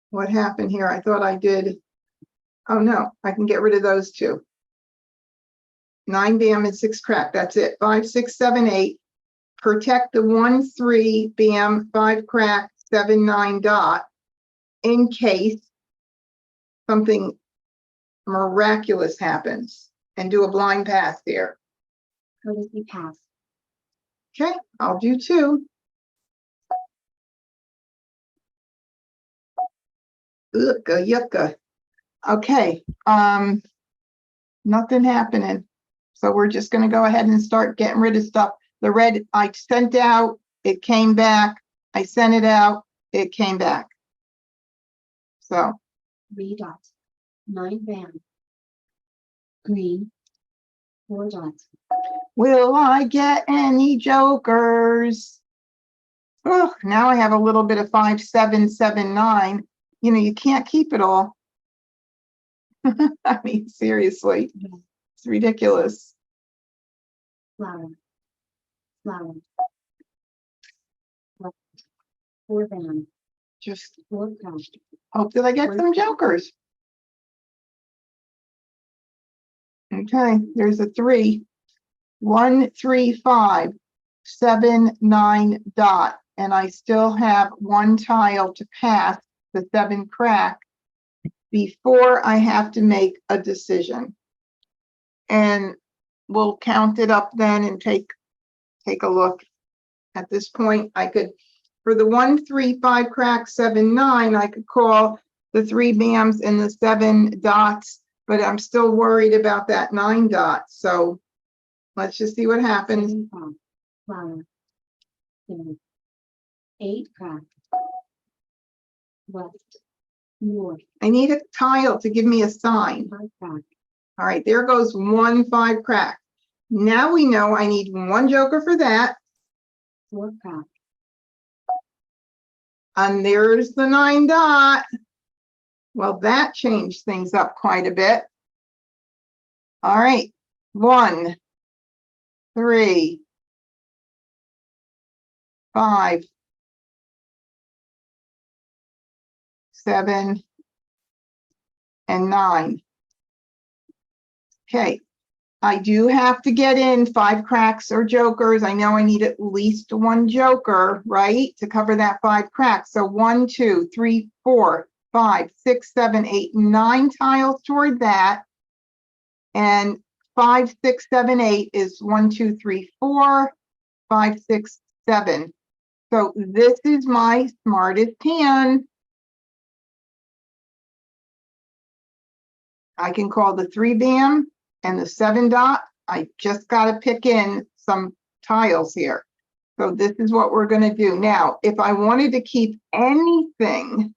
S1: what happened here? I thought I did. Oh no, I can get rid of those 2. 9 bam and 6 crack. That's it. 5, 6, 7, 8. Protect the 1, 3 bam, 5 crack, 7, 9 dot in case something miraculous happens, and do a blind pass there.
S2: Courtesy pass.
S1: Okay, I'll do 2. Ugga yucca. Okay, nothing happening. So we're just going to go ahead and start getting rid of stuff. The red I sent out, it came back. I sent it out, it came back. So
S2: 3 dots. 9 bam. Green. 4 dots.
S1: will I get any jokers? Oh, now I have a little bit of 5, 7, 7, 9. You know, you can't keep it all. I mean, seriously, it's ridiculous.
S2: Flower. Flower. Left. 4 band.
S1: Just
S2: 4 crack.
S1: hope that I get some jokers. Okay, there's a 3. 1, 3, 5, 7, 9 dot. And I still have 1 tile to pass the 7 crack before I have to make a decision. And we'll count it up then and take a look. At this point, I could, for the 1, 3, 5 crack, 7, 9, I could call the 3 bams and the 7 dots, but I'm still worried about that 9 dot. So let's just see what happens.
S2: 7 crack. Flower. 8 crack. West. North.
S1: I need a tile to give me a sign.
S2: 5 crack.
S1: All right, there goes 1, 5 crack. Now we know I need 1 joker for that.
S2: 4 crack.
S1: And there's the 9 dot. Well, that changed things up quite a bit. All right, 1, 3, 5, 7, and 9. Okay, I do have to get in 5 cracks or jokers. I know I need at least 1 joker, right, to cover that 5 cracks. So 1, 2, 3, 4, 5, 6, 7, 8, 9 tiles toward that. And 5, 6, 7, 8 is 1, 2, 3, 4, 5, 6, 7. So this is my smartest hand. I can call the 3 bam and the 7 dot. I just got to pick in some tiles here. So this is what we're going to do. Now, if I wanted to keep anything,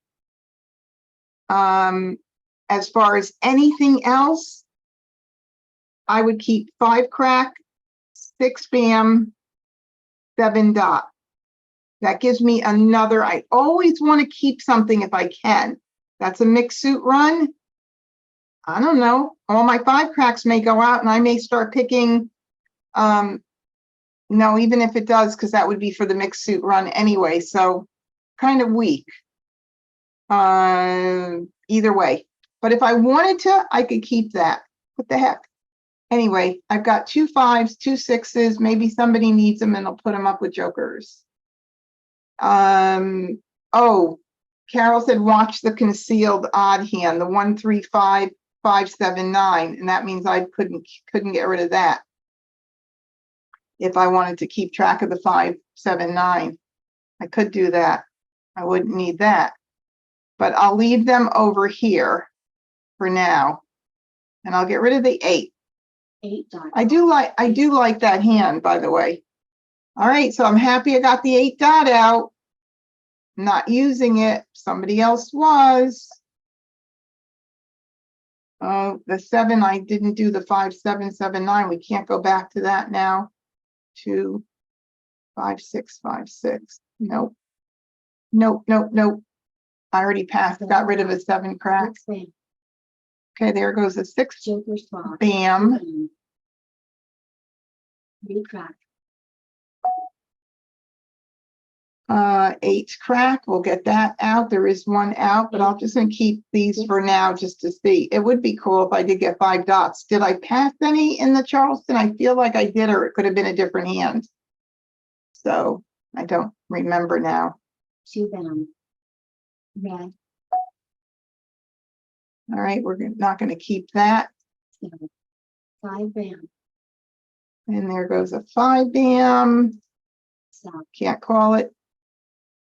S1: as far as anything else, I would keep 5 crack, 6 bam, 7 dot. That gives me another, I always want to keep something if I can. That's a mixed suit run. I don't know. All my 5 cracks may go out and I may start picking, no, even if it does, because that would be for the mixed suit run anyway. So kind of weak. Either way. But if I wanted to, I could keep that. What the heck? Anyway, I've got 2 5s, 2 6s. Maybe somebody needs them and they'll put them up with jokers. Oh, Carol said, watch the concealed odd hand, the 1, 3, 5, 5, 7, 9. And that means I couldn't get rid of that. If I wanted to keep track of the 5, 7, 9, I could do that. I wouldn't need that. But I'll leave them over here for now. And I'll get rid of the 8.
S2: 8 dot.
S1: I do like that hand, by the way. All right, so I'm happy I got the 8 dot out. Not using it. Somebody else was. Oh, the 7, I didn't do the 5, 7, 7, 9. We can't go back to that now. 2, 5, 6, 5, 6. Nope. Nope, nope, nope. I already passed, got rid of a 7 crack.
S2: 6 bam.
S1: Okay, there goes a 6
S2: Joker spot.
S1: bam.
S2: 3 crack.
S1: 8 crack, we'll get that out. There is 1 out, but I'll just gonna keep these for now just to see. It would be cool if I did get 5 dots. Did I pass any in the Charleston? I feel like I did, or it could have been a different hand. So I don't remember now.
S2: 2 bam. Red.
S1: All right, we're not gonna keep that.
S2: 5 bam.
S1: And there goes a 5 bam.
S2: Stop.
S1: Can't call it.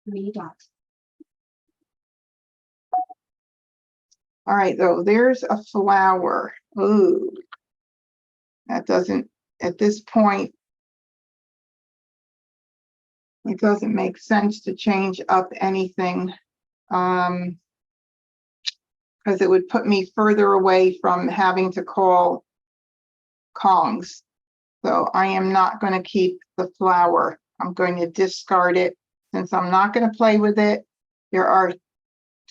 S2: 3 dots.
S1: All right, though, there's a flower. Ooh. That doesn't, at this point, it doesn't make sense to change up anything. Because it would put me further away from having to call Kongs. So I am not going to keep the flower. I'm going to discard it since I'm not going to play with it. There are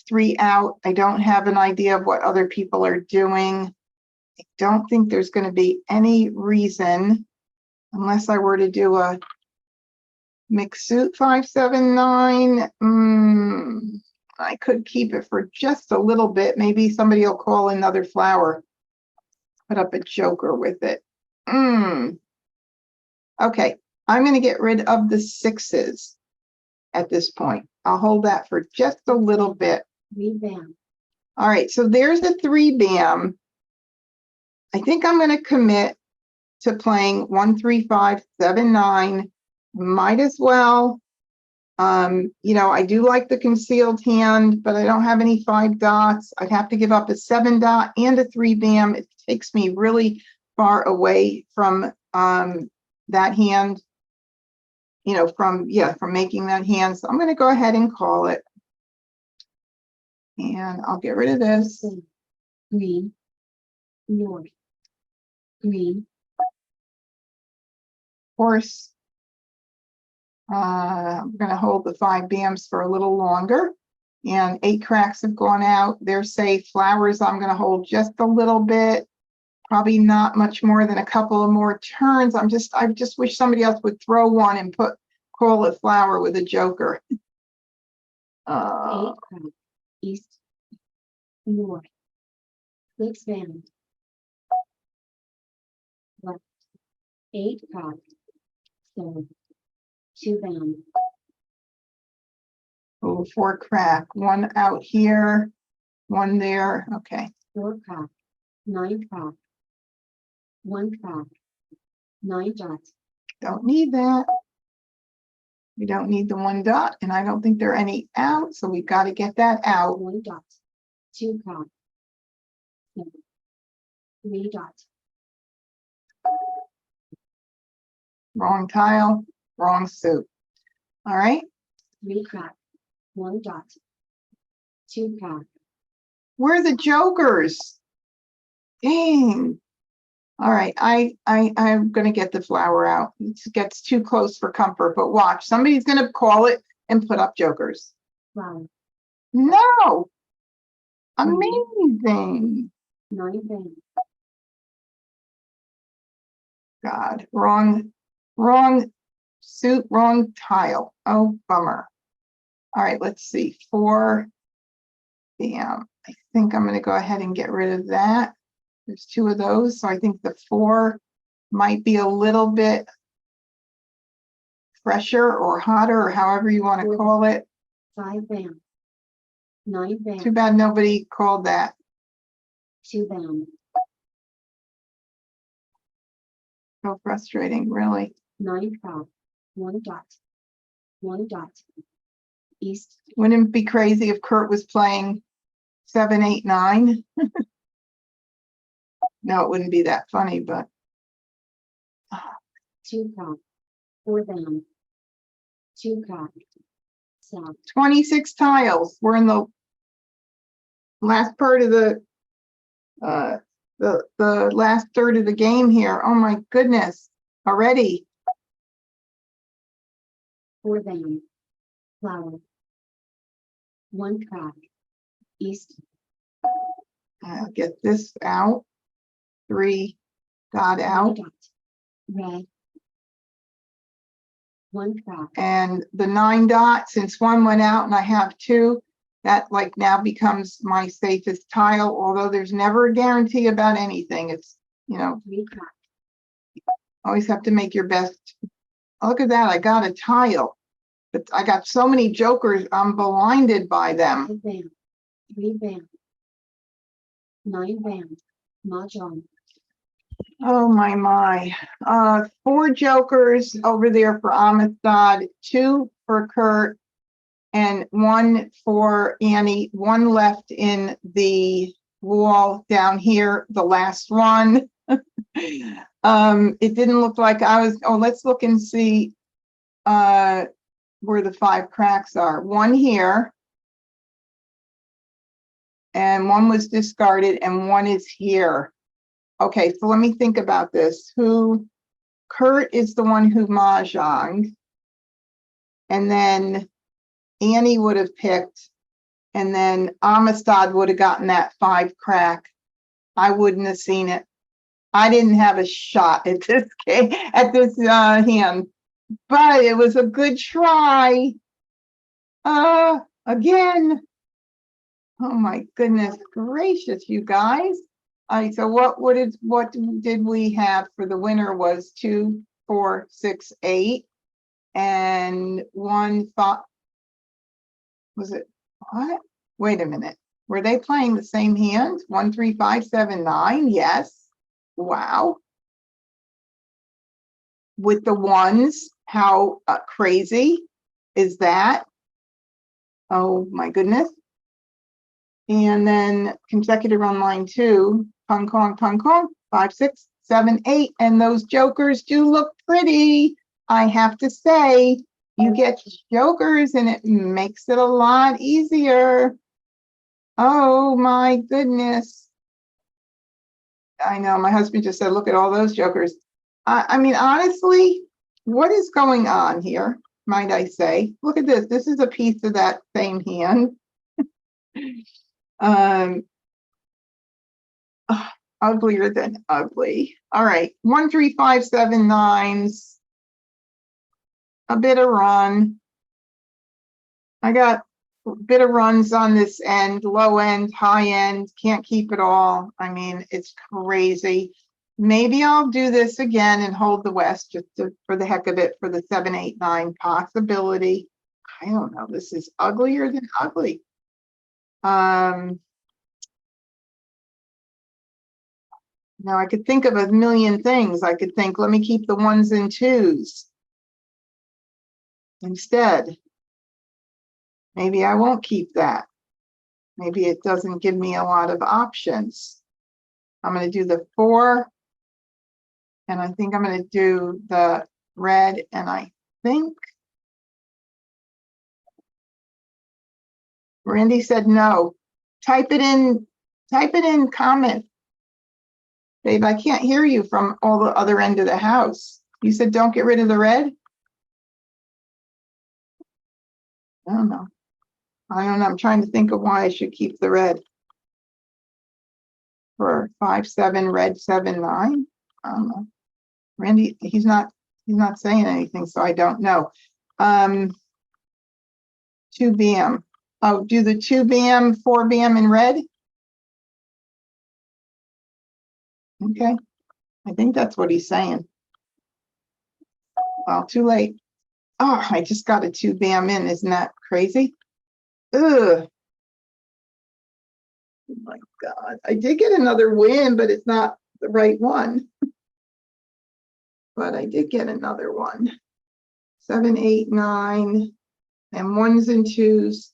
S1: 3 out. I don't have an idea of what other people are doing. I don't think there's going to be any reason, unless I were to do a mixed suit 579. I could keep it for just a little bit. Maybe somebody will call another flower. Put up a joker with it. Okay, I'm going to get rid of the 6s at this point. I'll hold that for just a little bit.
S2: 3 bam.
S1: All right, so there's a 3 bam. I think I'm going to commit to playing 1, 3, 5, 7, 9. Might as well. You know, I do like the concealed hand, but I don't have any 5 dots. I'd have to give up a 7 dot and a 3 bam. It takes me really far away from that hand, you know, from making that hand. So I'm going to go ahead and call it. And I'll get rid of this.
S2: Green, north, green,
S1: Of course, I'm going to hold the 5 bams for a little longer. And 8 cracks have gone out. They're safe. Flowers, I'm going to hold just a little bit. Probably not much more than a couple of more turns. I just wish somebody else would throw one and call it flower with a joker.
S2: 8 crack, east, north, 6 bam, left, 8 crack, so 2 bam,
S1: 4 crack. 1 out here, 1 there. Okay.
S2: 4 crack, 9 crack, 1 crack, 9 dots,
S1: Don't need that. We don't need the 1 dot, and I don't think there are any out, so we've got to get that out.
S2: 1 dot, 2 crack, 3 dots,
S1: Wrong tile, wrong suit. All right.
S2: 3 crack, 1 dot, 2 crack,
S1: Where are the jokers? Dang. All right, I'm gonna get the flower out. It gets too close for comfort, but watch, somebody's gonna call it and put up jokers.
S2: flower,
S1: No. Amazing.
S2: 9 bam,
S1: God, wrong suit, wrong tile. Oh, bummer. All right, let's see. 4 bam. I think I'm gonna go ahead and get rid of that. There's 2 of those, so I think the 4 might be a little bit fresher or hotter, or however you want to call it.
S2: 5 bam, 9 bam,
S1: Too bad nobody called that.
S2: 2 bam,
S1: So frustrating, really.
S2: 9 crack, 1 dot, 1 dot, east,
S1: Wouldn't it be crazy if Kurt was playing 7, 8, 9? No, it wouldn't be that funny, but
S2: 2 crack, 4 bam, 2 crack, south,
S1: 26 tiles. We're in the last part of the last third of the game here. Oh my goodness, already.
S2: 4 bam, flower, 1 crack, east,
S1: I'll get this out. 3 dot
S2: 3
S1: out.
S2: dot, red, 1 crack,
S1: And the 9 dot, since 1 went out and I have 2, that like now becomes my safest tile, although there's never a guarantee about anything. It's, you know,
S2: 3 crack,
S1: always have to make your best. Oh, look at that, I got a tile, but I got so many jokers, I'm blinded by them.
S2: 5 bam, 3 bam, 9 bam, Mah Jongg,
S1: Oh my. 4 jokers over there for Amistad, 2 for Kurt, and 1 for Annie, 1 left in the wall down here, the last one. It didn't look like I was, let's look and see where the 5 cracks are. 1 here, and 1 was discarded, and 1 is here. Okay, so let me think about this. Kurt is the one who Mah Jongg, and then Annie would have picked, And then Amistad would have gotten that 5 crack. I wouldn't have seen it. I didn't have a shot at this game, at this hand, but it was a good try. Again. Oh my goodness gracious, you guys. All right, so what did we have for the winner was 2, 4, 6, 8, and 1 thought. Was it what? Wait a minute. Were they playing the same hand? 1, 3, 5, 7, 9. Yes. Wow. With the ones, how crazy is that? Oh my goodness. And then consecutive on line 2, pung kong, 5, 6, 7, 8. And those jokers do look pretty. I have to say, you get jokers and it makes it a lot easier. Oh my goodness. I know, my husband just said, look at all those jokers. I mean, honestly, what is going on here, might I say? Look at this. This is a piece of that same hand. Uglier than ugly. All right, 1, 3, 5, 7, 9s. A bit of run. I got a bit of runs on this end, low end, high end, can't keep it all. I mean, it's crazy. Maybe I'll do this again and hold the West just for the heck of it for the 7, 8, 9 possibility. I don't know. This is uglier than ugly. Now I could think of a million things. I could think, let me keep the 1s and 2s instead. Maybe I won't keep that. Maybe it doesn't give me a lot of options. I'm going to do the 4. And I think I'm going to do the red. And I think Randy said no. Type it in comment. Babe, I can't hear you from all the other end of the house. You said don't get rid of the red? I don't know. I'm trying to think of why I should keep the red. For 5, 7, red 7, 9. I don't know. Randy, he's not saying anything, so I don't know. 2 BM. Oh, do the 2 BM, 4 BM in red? Okay. I think that's what he's saying. Well, too late. Oh, I just got a 2 BM in. Isn't that crazy? Ugh. Oh my God. I did get another win, but it's not the right one. But I did get another one. 7, 8, 9, and 1s and 2s.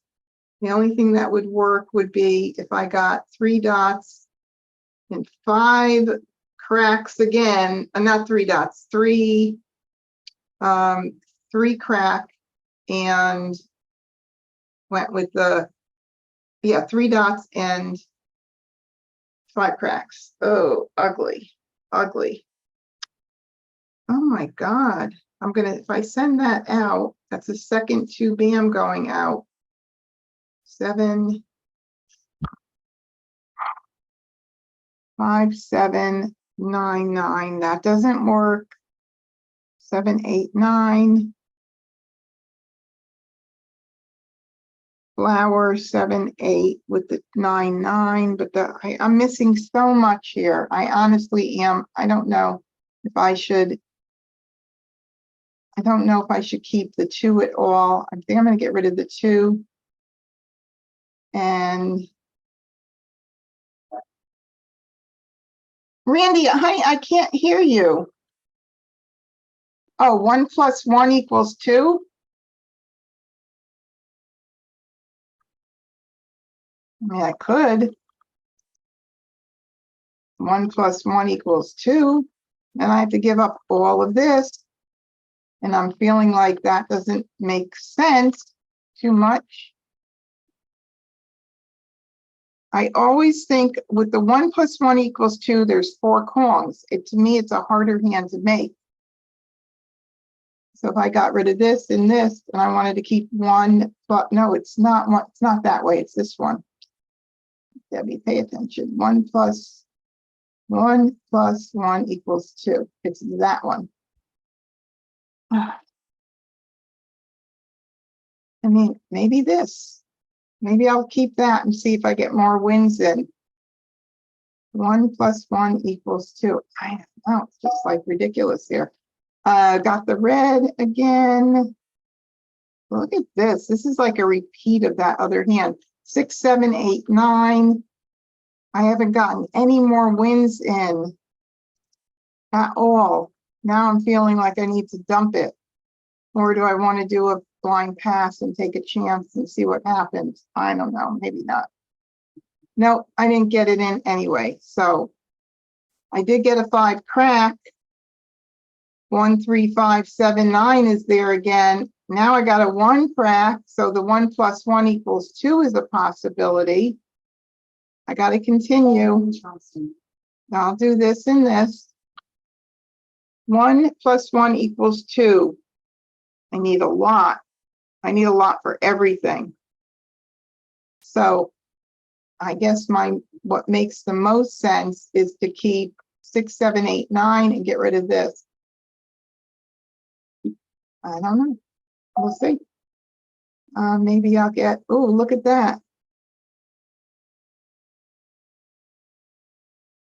S1: The only thing that would work would be if I got 3 dots and 5 cracks again. Not 3 dots, 3 crack, and went with the 3 dots and 5 cracks. Oh, ugly, ugly. Oh my God. If I send that out, that's a second 2 BM going out. 7, 5, 7, 9, 9. That doesn't work. 7, 8, 9. Flower 7, 8 with the 9, 9. But I'm missing so much here. I honestly am. I don't know if I should. I don't know if I should keep the 2 at all. I think I'm going to get rid of the 2. And Randy, honey, I can't hear you. Oh, 1 + 1 = 2. I mean, I could. 1 + 1 = 2. And I have to give up all of this. And I'm feeling like that doesn't make sense too much. I always think with the 1 + 1 = 2, there's 4 kongs. To me, it's a harder hand to make. So if I got rid of this and this, and I wanted to keep one, but no, it's not one, it's not that way, it's this one. Debbie, pay attention. 1 plus 1 equals 2. It's that one. I mean, maybe this. Maybe I'll keep that and see if I get more wins in. 1 plus 1 equals 2. I don't know, it's just like ridiculous here. Got the red again. Look at this. This is like a repeat of that other hand. 6, 7, 8, 9. I haven't gotten any more wins in at all. Now I'm feeling like I need to dump it. Or do I want to do a blind pass and take a chance and see what happens? I don't know. Maybe not. No, I didn't get it in anyway. So I did get a 5 crack. 1, 3, 5, 7, 9 is there again. Now I got a 1 crack. So the 1 plus 1 equals 2 is a possibility. I got to continue. I'll do this and this. 1 plus 1 equals 2. I need a lot. I need a lot for everything. So I guess what makes the most sense is to keep 6, 7, 8, 9 and get rid of this. I don't know. We'll see. Maybe I'll get, oh, look at that.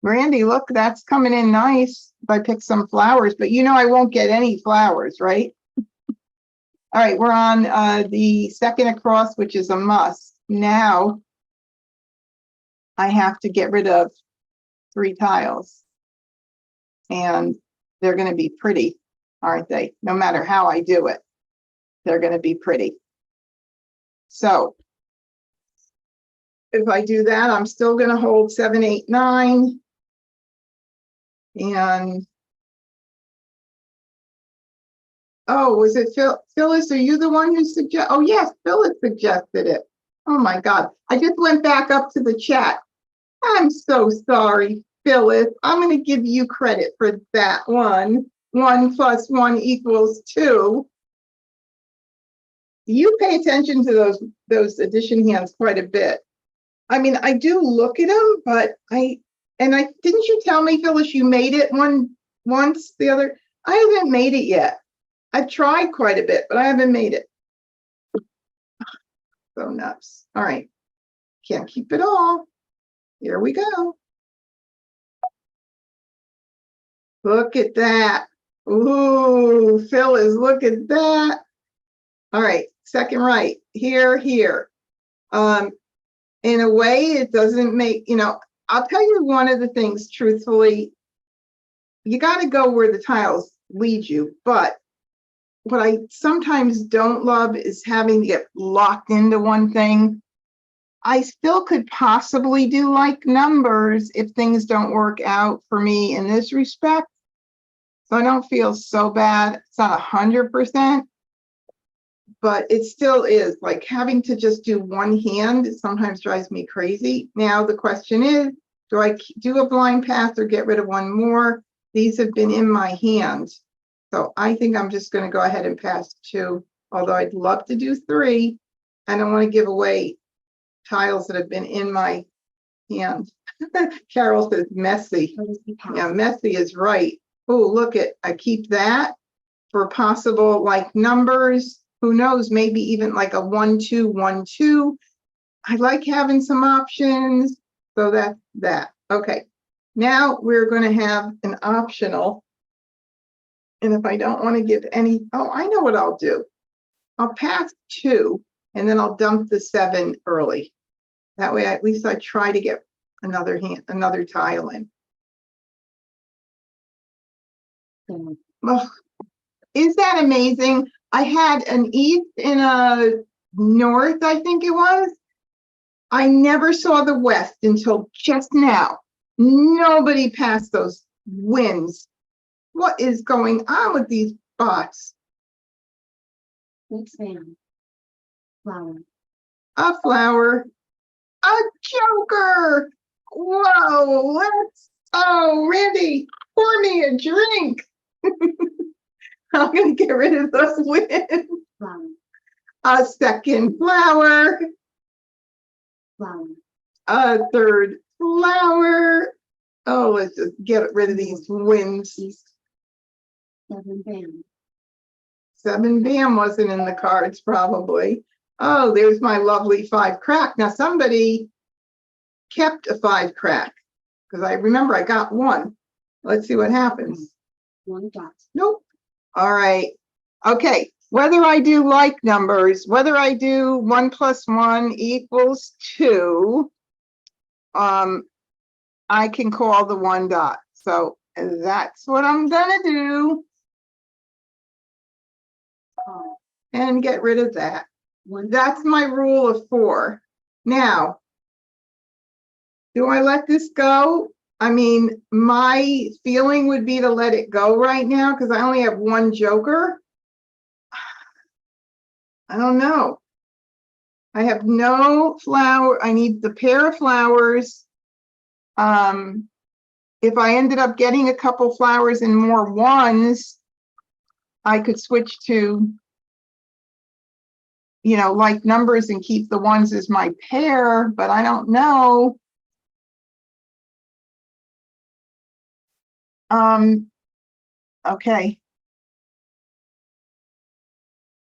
S1: Randy, look, that's coming in nice if I pick some flowers, but you know I won't get any flowers, right? All right, we're on the second across, which is a must. Now I have to get rid of 3 tiles. And they're going to be pretty, aren't they? No matter how I do it, they're going to be pretty. So if I do that, I'm still going to hold 7, 8, 9. And oh, was it Phyllis? Are you the one who suggested? Oh, yes, Phyllis suggested it. Oh, my God. I just went back up to the chat. I'm so sorry, Phyllis. I'm going to give you credit for that one. 1 plus 1 equals 2. You pay attention to those addition hands quite a bit. I mean, I do look at them, but didn't you tell me, Phyllis, you made it once the other? I haven't made it yet. I've tried quite a bit, but I haven't made it. So nuts. All right. Can't keep it all. Here we go. Look at that. Ooh, Phyllis, look at that. All right, second right, here. In a way, it doesn't make, I'll tell you one of the things, truthfully, you got to go where the tiles lead you. But what I sometimes don't love is having to get locked into one thing. I still could possibly do like numbers if things don't work out for me in this respect. So I don't feel so bad. It's not 100%, but it still is like having to just do one hand. It sometimes drives me crazy. Now the question is, do I do a blind pass or get rid of one more? These have been in my hand. So I think I'm just going to go ahead and pass 2, although I'd love to do 3. I don't want to give away tiles that have been in my hand. Carol says messy. Yeah, messy is right. Oh, look at, I keep that for possible like numbers. Who knows, maybe even like a 1, 2, 1, 2. I like having some options. So that's that. Okay, now we're going to have an optional. And if I don't want to give any, oh, I know what I'll do. I'll pass 2 and then I'll dump the 7 early. That way, at least I try to get another tile in. Oh, is that amazing? I had an east and a north, I think it was. I never saw the west until just now. Nobody passed those winds. What is going on with these bots?
S2: Next fan. Flower.
S1: A flower. A joker. Whoa, oh, Randy, pour me a drink. I'm gonna get rid of those wins.
S2: flower,
S1: A second flower,
S2: flower,
S1: a third flower. Oh, let's just get rid of these wins.
S2: east, 7 bam,
S1: 7 bam wasn't in the cards probably. Oh, there's my lovely 5 crack. Now somebody kept a 5 crack because I remember I got 1. Let's see what happens.
S2: 1 dot,
S1: Nope. All right. Okay. Whether I do like numbers, whether I do 1 plus 1 equals 2, I can call the 1 dot. So that's what I'm gonna do
S2: call,
S1: and get rid of that.
S2: 1
S1: That's my rule of 4. Now, do I let this go? I mean, my feeling would be to let it go right now because I only have 1 joker. I don't know. I have no flower. I need the pair of flowers. If I ended up getting a couple flowers and more 1s, I could switch to, you know, like numbers and keep the 1s as my pair, but I don't know. Okay.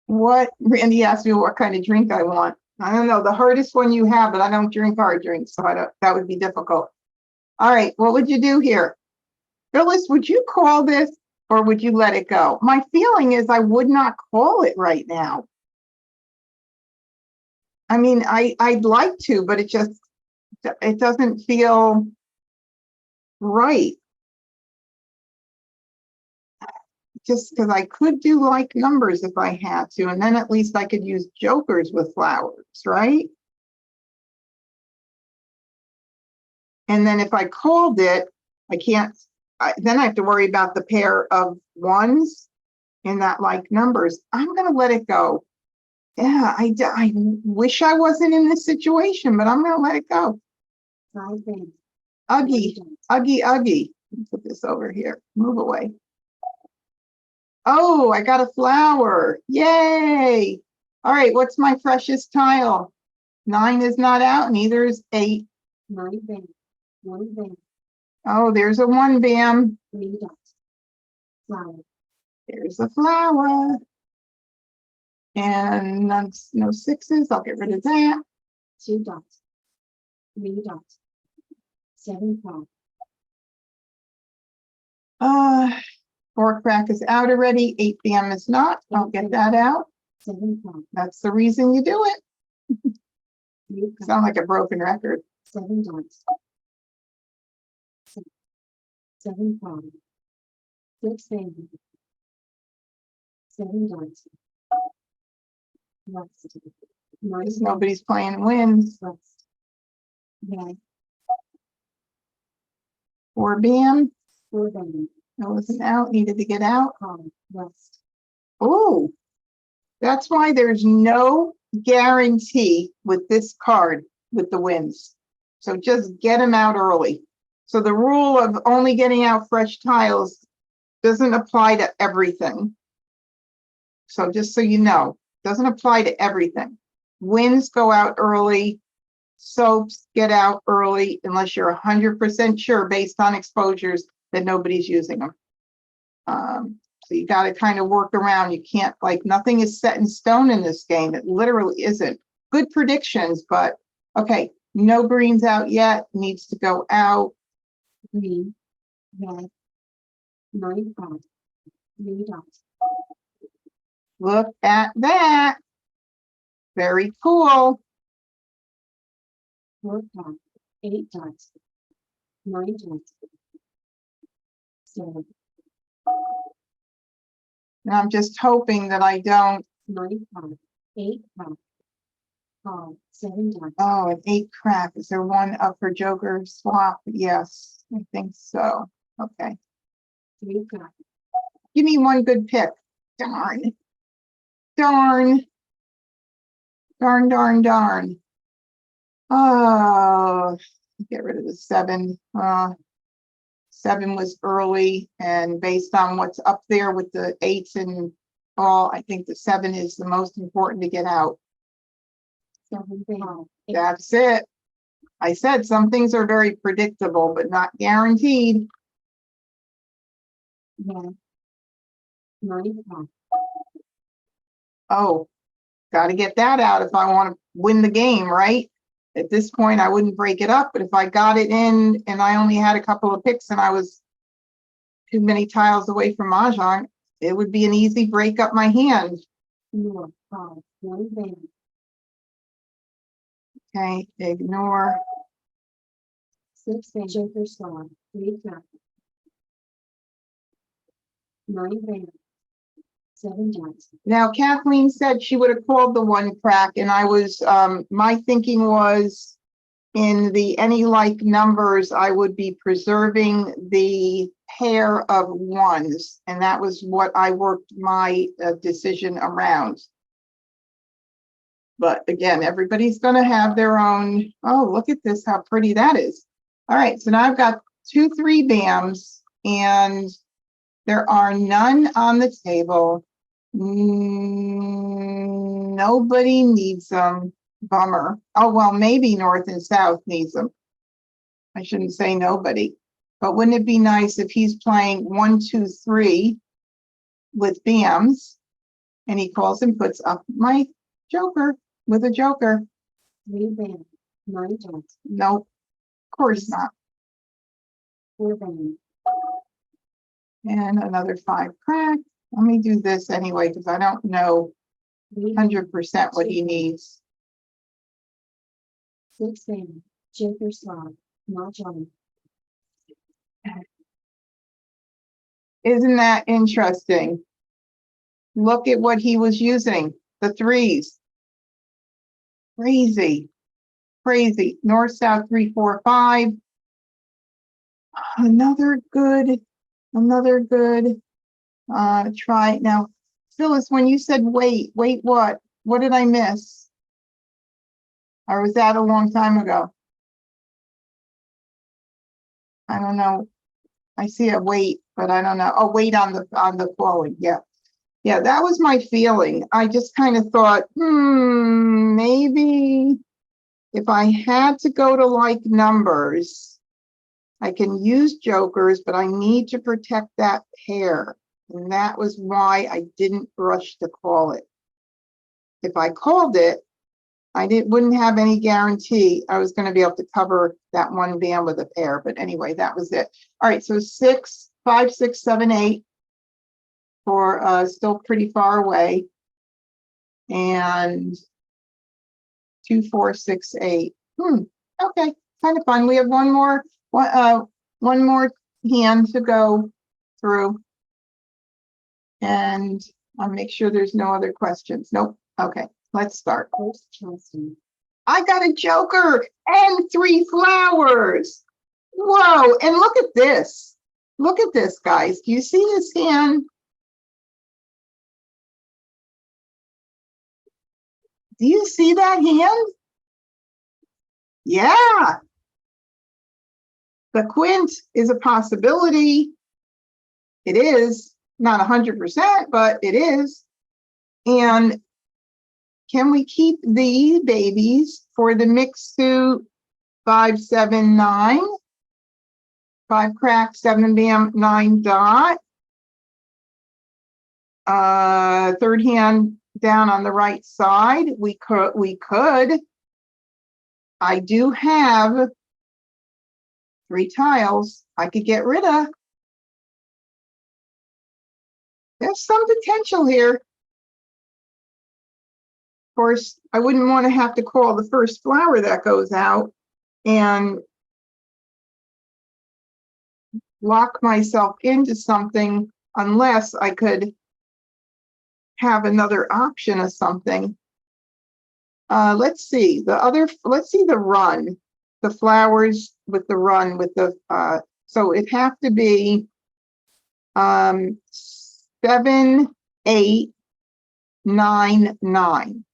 S1: What, Randy asked me what kind of drink I want. I don't know, the hardest one you have, but I don't drink hard drinks, so I don't, that would be difficult. All right, what would you do here? Phyllis, would you call this or would you let it go? My feeling is I would not call it right now. I mean, I'd like to, but it doesn't feel right. Just because I could do like numbers if I had to, and then at least I could use jokers with flowers, right? And then if I called it, I can't, then I have to worry about the pair of 1s in that like numbers. I'm going to let it go. Yeah, I wish I wasn't in this situation, but I'm going to let it go.
S2: 5 bam,
S1: Uggy,
S2: 1 dot,
S1: uggy. Put this over here. Move away. Oh, I got a flower. Yay. All right, what's my freshest tile? 9 is not out, neither is 8.
S2: 9 bam, 1 bam,
S1: Oh, there's a 1 bam.
S2: 3 dot, flower,
S1: There's a flower. And no 6s. I'll get rid of that.
S2: 2 dots, 3 dots, 7 flower,
S1: 4 crack is out already. 8 bam is not. I'll get that out.
S2: 7 flower,
S1: That's the reason you do it.
S2: 3 crack,
S1: Sound like a broken record.
S2: 7 dots, 7 flower, 6 bam, 7 dots, west, 9
S1: Because nobody's playing wins.
S2: west, yeah,
S1: 4 bam.
S2: 4 bam,
S1: That wasn't out. Needed to get out.
S2: call, west,
S1: Oh, that's why there's no guarantee with this card with the wins. So just get them out early. So the rule of only getting out fresh tiles doesn't apply to everything. So just so you know, doesn't apply to everything. Wins go out early. Soaps get out early unless you're 100% sure based on exposures that nobody's using them. So you got to kind of work around. You can't, like, nothing is set in stone in this game. It literally isn't. Good predictions, but okay, no greens out yet. Needs to go out.
S2: green, red, 9 5, 3 dots,
S1: Look at that. Very cool.
S2: 4 5, 8 dots, 9 dots, 7,
S1: And I'm just hoping that I don't.
S2: 9 5, 8 5, call, 7 dots,
S1: Oh, an 8 crack. Is there one up for Joker swap? Yes, I think so. Okay.
S2: 3 crack,
S1: Give me one good pick. Darn. Darn. Darn, darn, darn. Oh, get rid of the 7. 7 was early, and based on what's up there with the 8s and all, I think the 7 is the most important to get out.
S2: 7 bam.
S1: That's it. I said some things are very predictable, but not guaranteed.
S2: Yeah. 9 pack.
S1: Oh, got to get that out if I want to win the game, right? At this point, I wouldn't break it up, but if I got it in and I only had a couple of picks and I was too many tiles away from Mahjong, it would be an easy break up my hand.
S2: Ignore 5. 1 bam.
S1: Okay, ignore.
S2: 6 bam. Joker star. 3 pack. 9 bam. 7 dice.
S1: Now, Kathleen said she would have called the 1 crack, and I was, my thinking was in the any like numbers, I would be preserving the pair of 1s, and that was what I worked my decision around. But again, everybody's going to have their own. Oh, look at this, how pretty that is. All right, so now I've got 2 3 bams, and there are none on the table. Nobody needs them. Bummer. Oh, well, maybe North and South needs them. I shouldn't say nobody. But wouldn't it be nice if he's playing 1 2 3 with bams, and he calls and puts up my joker with a joker?
S2: 3 bam. 9 dice.
S1: Nope, of course not.
S2: 4 bam.
S1: And another 5 crack. Let me do this anyway, because I don't know
S2: 3 bam.
S1: 100% what he needs.
S2: 6 bam. Joker star. Mah Jongg.
S1: Isn't that interesting? Look at what he was using. The 3s. Crazy. Crazy. North, South, 3, 4, 5. Another good try. Now, Phyllis, when you said wait what? What did I miss? Or was that a long time ago? I don't know. I see a wait, but I don't know. Oh, wait on the calling. Yeah. Yeah, that was my feeling. I just kind of thought, maybe if I had to go to like numbers, I can use jokers, but I need to protect that pair. And that was why I didn't rush to call it. If I called it, wouldn't have any guarantee I was going to be able to cover that 1 bam with a pair. But anyway, that was it. All right, so 6, 5, 6, 7, 8 for still pretty far away. And 2, 4, 6, 8. Okay, kind of fun. We have one more hand to go through. And I'll make sure there's no other questions. Nope. Okay, let's start.
S2: First Charleston.
S1: I got a joker and 3 flowers. Whoa, and look at this. Look at this, guys. Do you see this hand? Do you see that hand? Yeah. The quint is a possibility. It is not 100%, but it is. And can we keep the babies for the mixed suit 5, 7, 9? 5 crack, 7 bam, 9 dot. Third hand down on the right side. We could. I do have 3 tiles I could get rid of. There's some potential here. Of course, I wouldn't want to have to call the first flower that goes out and lock myself into something unless I could have another option of something. Let's see the run, the flowers with the run with the, so it'd have to be 7, 8, 9, 9.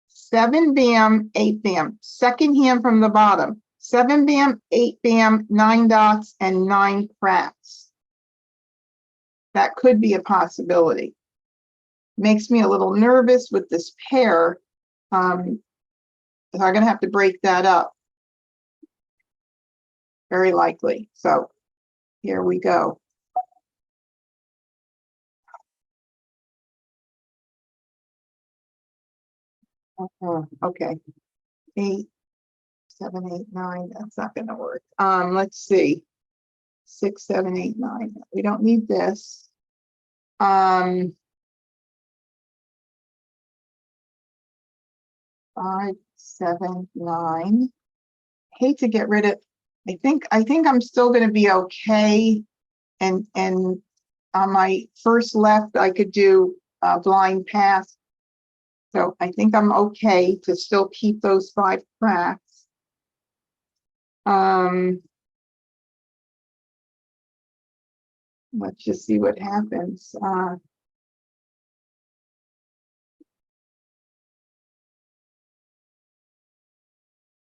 S1: 7 bam, 8 bam. Second hand from the bottom. 7 bam, 8 bam, 9 dots, and 9 cracks. That could be a possibility. Makes me a little nervous with this pair. I'm going to have to break that up. Very likely. So here we go. Okay. 8, 7, 8, 9. That's not going to work. Let's see. 6, 7, 8, 9. We don't need this. 5, 7, 9. Hate to get rid of. I think I'm still going to be okay. And on my first left, I could do a blind pass. So I think I'm okay to still keep those 5 cracks. Let's just see what happens.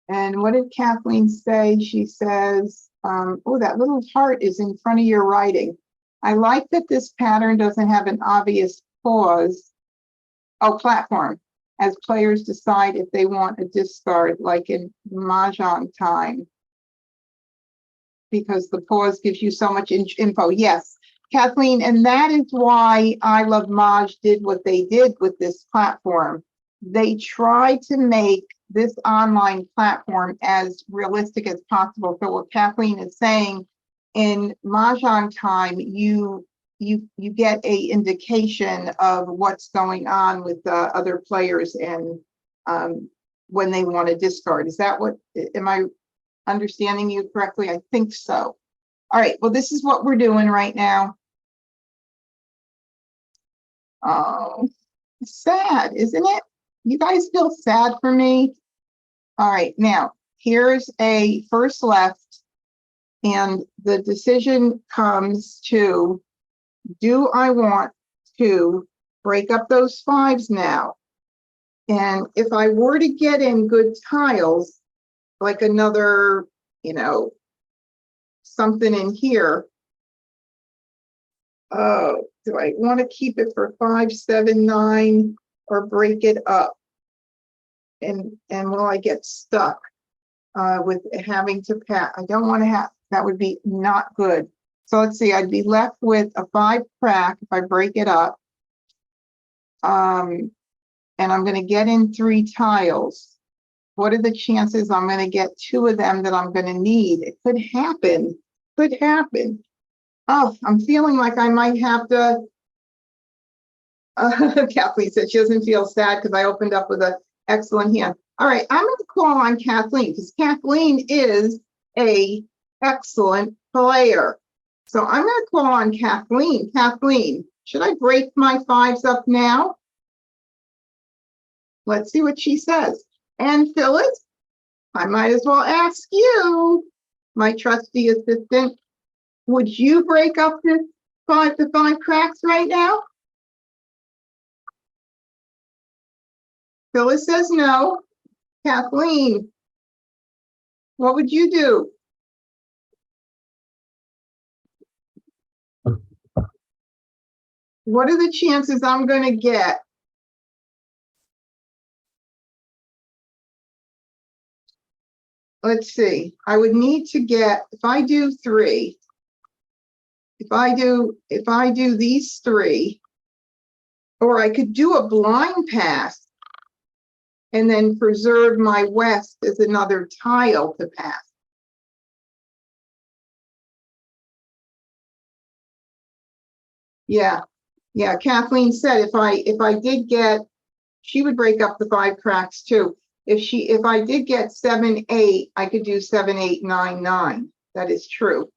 S1: And what did Kathleen say? She says, oh, that little heart is in front of your writing. I like that this pattern doesn't have an obvious pause. Oh, platform, as players decide if they want a discard, like in Mahjong time, because the pause gives you so much info. Yes, Kathleen, and that is why I Love Maj did what they did with this platform. They tried to make this online platform as realistic as possible. So what Kathleen is saying, in Mahjong time, you get a indication of what's going on with the other players and when they want to discard. Is that what, am I understanding you correctly? I think so. All right, well, this is what we're doing right now. Oh, sad, isn't it? You guys feel sad for me? All right, now here's a first left, and the decision comes to, do I want to break up those 5s now? And if I were to get in good tiles, like another, something in here, oh, do I want to keep it for 5, 7, 9, or break it up? And will I get stuck with having to pass? I don't want to have, that would be not good. So let's see, I'd be left with a 5 crack if I break it up. And I'm going to get in 3 tiles. What are the chances I'm going to get 2 of them that I'm going to need? It could happen. Could happen. Oh, I'm feeling like I might have to. Kathleen said she doesn't feel sad because I opened up with an excellent hand. All right, I'm going to call on Kathleen because Kathleen is an excellent player. So I'm going to call on Kathleen. Kathleen, should I break my 5s up now? Let's see what she says. And Phyllis, I might as well ask you, my trusty assistant, would you break up this 5 to 5 cracks right now? Phyllis says no. Kathleen, what would you do? What are the chances I'm going to get? Let's see. I would need to get, if I do 3, if I do these 3, or I could do a blind pass and then preserve my west as another tile to pass. Yeah, Kathleen said if I did get, she would break up the 5 cracks too. If I did get 7, 8, I could do 7, 8, 9, 9. That is true.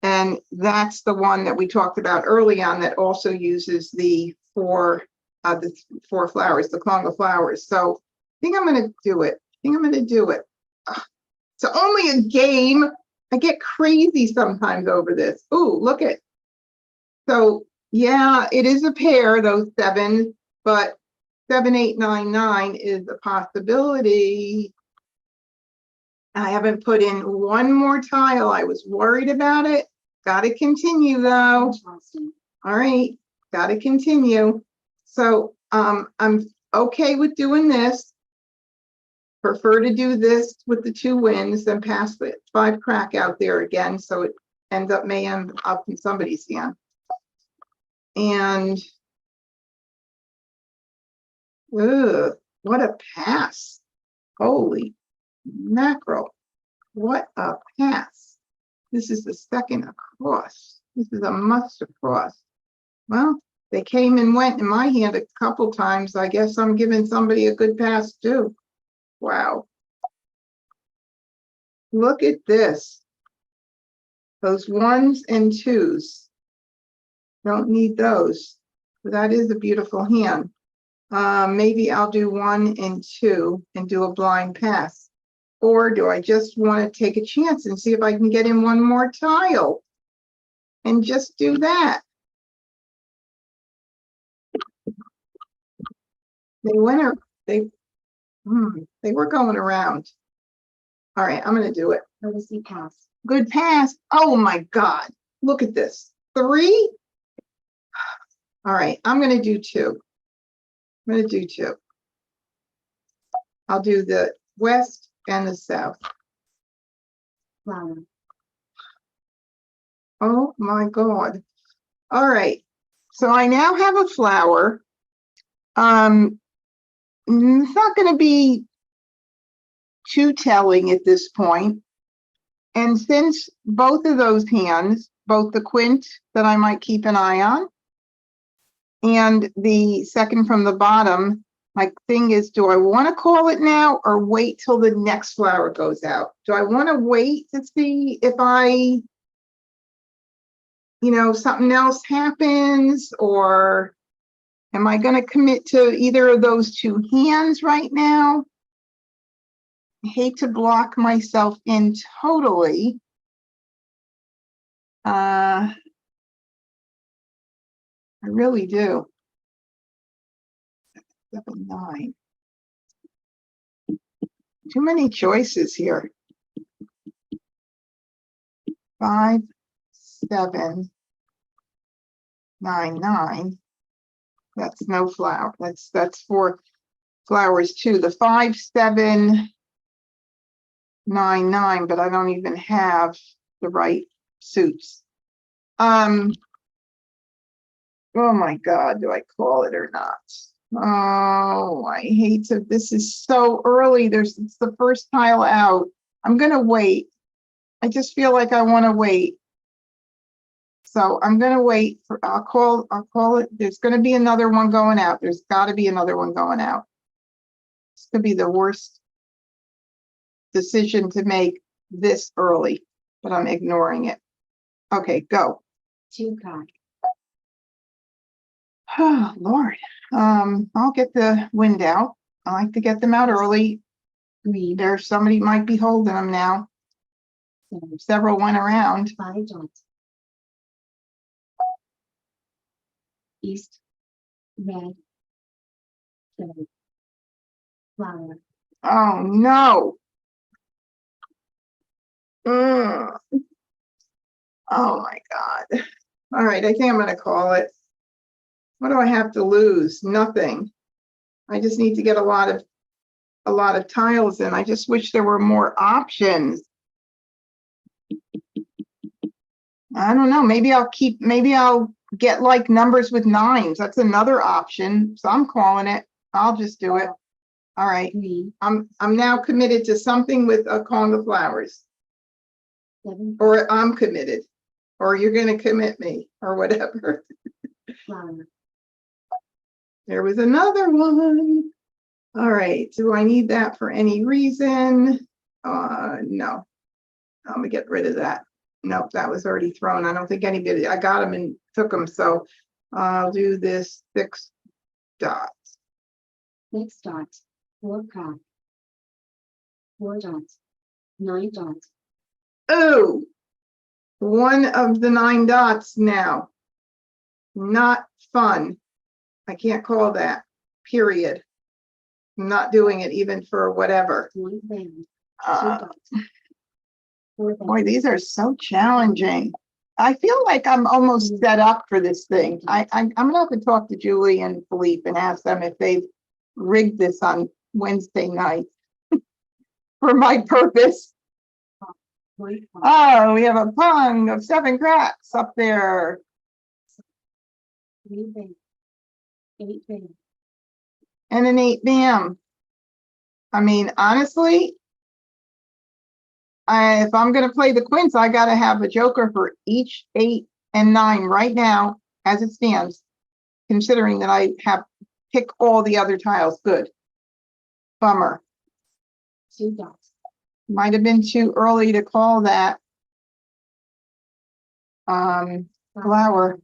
S1: And that's the one that we talked about early on that also uses the 4 flowers, the conga flowers. So I think I'm going to do it. It's only a game. I get crazy sometimes over this. Ooh, look at. So yeah, it is a pair, those 7, but 7, 8, 9, 9 is a possibility. I haven't put in one more tile. I was worried about it. Got to continue though.
S2: Interesting.
S1: All right, got to continue. So I'm okay with doing this. Prefer to do this with the 2 wins than pass the 5 crack out there again. So it may end up in somebody's hand. And ugh, what a pass. Holy mackerel. What a pass. This is the second across. This is a must across. Well, they came and went in my hand a couple times. I guess I'm giving somebody a good pass too. Wow. Look at this. Those 1s and 2s. Don't need those. But that is a beautiful hand. Maybe I'll do 1 and 2 and do a blind pass. Or do I just want to take a chance and see if I can get in one more tile and just do that? They were going around. All right, I'm going to do it.
S2: Courtesy pass.
S1: Good pass. Oh my God. Look at this. 3. All right, I'm going to do 2. I'm going to do 2. I'll do the west and the south.
S2: Flower.
S1: Oh my God. All right. So I now have a flower. It's not going to be too telling at this point. And since both of those hands, both the quint that I might keep an eye on and the second from the bottom, my thing is, do I want to call it now or wait till the next flower goes out? Do I want to wait to see if something else happens, or am I going to commit to either of those 2 hands right now? I hate to block myself in totally. I really do. 7, 9. Too many choices here. 5, 7, 9, 9. That's no flower. That's 4 flowers too. The 5, 7, 9, 9, but I don't even have the right suits. Oh my God, do I call it or not? Oh, I hate to, this is so early. It's the first tile out. I'm gonna wait. I just feel like I want to wait. So I'm gonna wait for, I'll call it, there's gonna be another one going out. There's gotta be another one going out. This could be the worst decision to make this early, but I'm ignoring it. Okay, go.
S2: 2 crack.
S1: Oh, Lord. I'll get the wind out. I like to get them out early.
S2: Green.
S1: There's somebody might be holding them now.
S2: 7.
S1: Several went around.
S2: 5 dots. East. Red. 7. Flower.
S1: Oh, no. Ugh. Oh, my God. All right, I think I'm going to call it. What do I have to lose? Nothing. I just need to get a lot of tiles in. I just wish there were more options. I don't know. Maybe I'll get like numbers with 9s. That's another option. So I'm calling it. I'll just do it. All right.
S2: Green.
S1: I'm now committed to something with calling the flowers.
S2: 7.
S1: Or I'm committed. Or you're going to commit me or whatever.
S2: Flower.
S1: There was another one. All right. Do I need that for any reason? No. I'm gonna get rid of that. Nope, that was already thrown. I don't think anybody, I got them and took them. So I'll do this 6 dots.
S2: 6 dots. 4 crack. 4 dots. 9 dots.
S1: Oh, one of the 9 dots now. Not fun. I can't call that, period. I'm not doing it even for whatever.
S2: 1 band. dots. 4
S1: Boy,
S2: bands.
S1: these are so challenging. I feel like I'm almost set up for this thing. I'm gonna have to talk to Julie and Philippe and ask them if they've rigged this on Wednesday night for my purpose.
S2: 1 pong.
S1: Oh, we have a pung of 7 cracks up there.
S2: 3 bands. 8 bands.
S1: And an 8 bam. I mean, honestly, if I'm going to play the quints, I got to have a joker for each 8 and 9 right now, as it stands, considering that I have picked all the other tiles. Good. Bummer.
S2: 2 dots.
S1: Might have been too early to call that.
S2: 5
S1: Flower.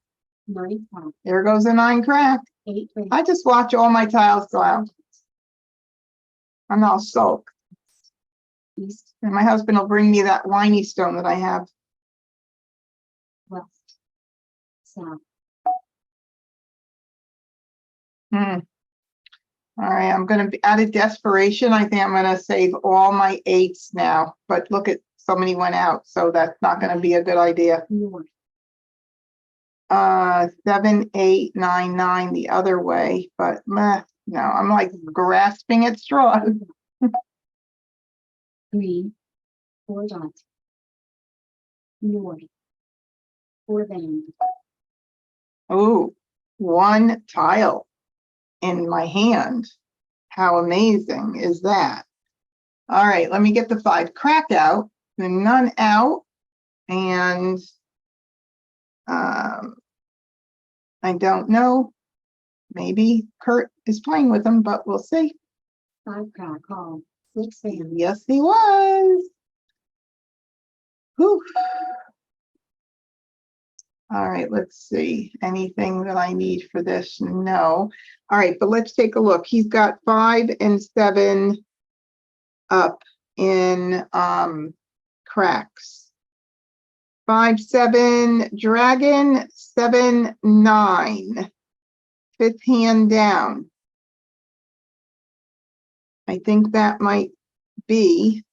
S2: 9 pong.
S1: There goes a 9 crack.
S2: 8 bands.
S1: I just watch all my tiles go out. And I'll sulk.
S2: East,
S1: And my husband will bring me that whiny stone that I have.
S2: west, south.
S1: Hmm. All right, I'm going to be out of desperation. I think I'm going to save all my 8s now. But look at, so many went out, so that's not going to be a good idea.
S2: North.
S1: 7, 8, 9, 9 the other way, but meh, no, I'm like grasping at straws.
S2: 3, 4 dots. North. 4 bands.
S1: Ooh, 1 tile in my hand. How amazing is that? All right, let me get the 5 crack out, the none out, and I don't know. Maybe Kurt is playing with them, but we'll see.
S2: 5 crack call. 6 bands.
S1: Yes, he was. Whew. All right, let's see. Anything that I need for this? No. All right, but let's take a look. He's got 5 and 7 up in cracks. 5, 7 dragon, 7, 9. 5th hand down. I think that might be.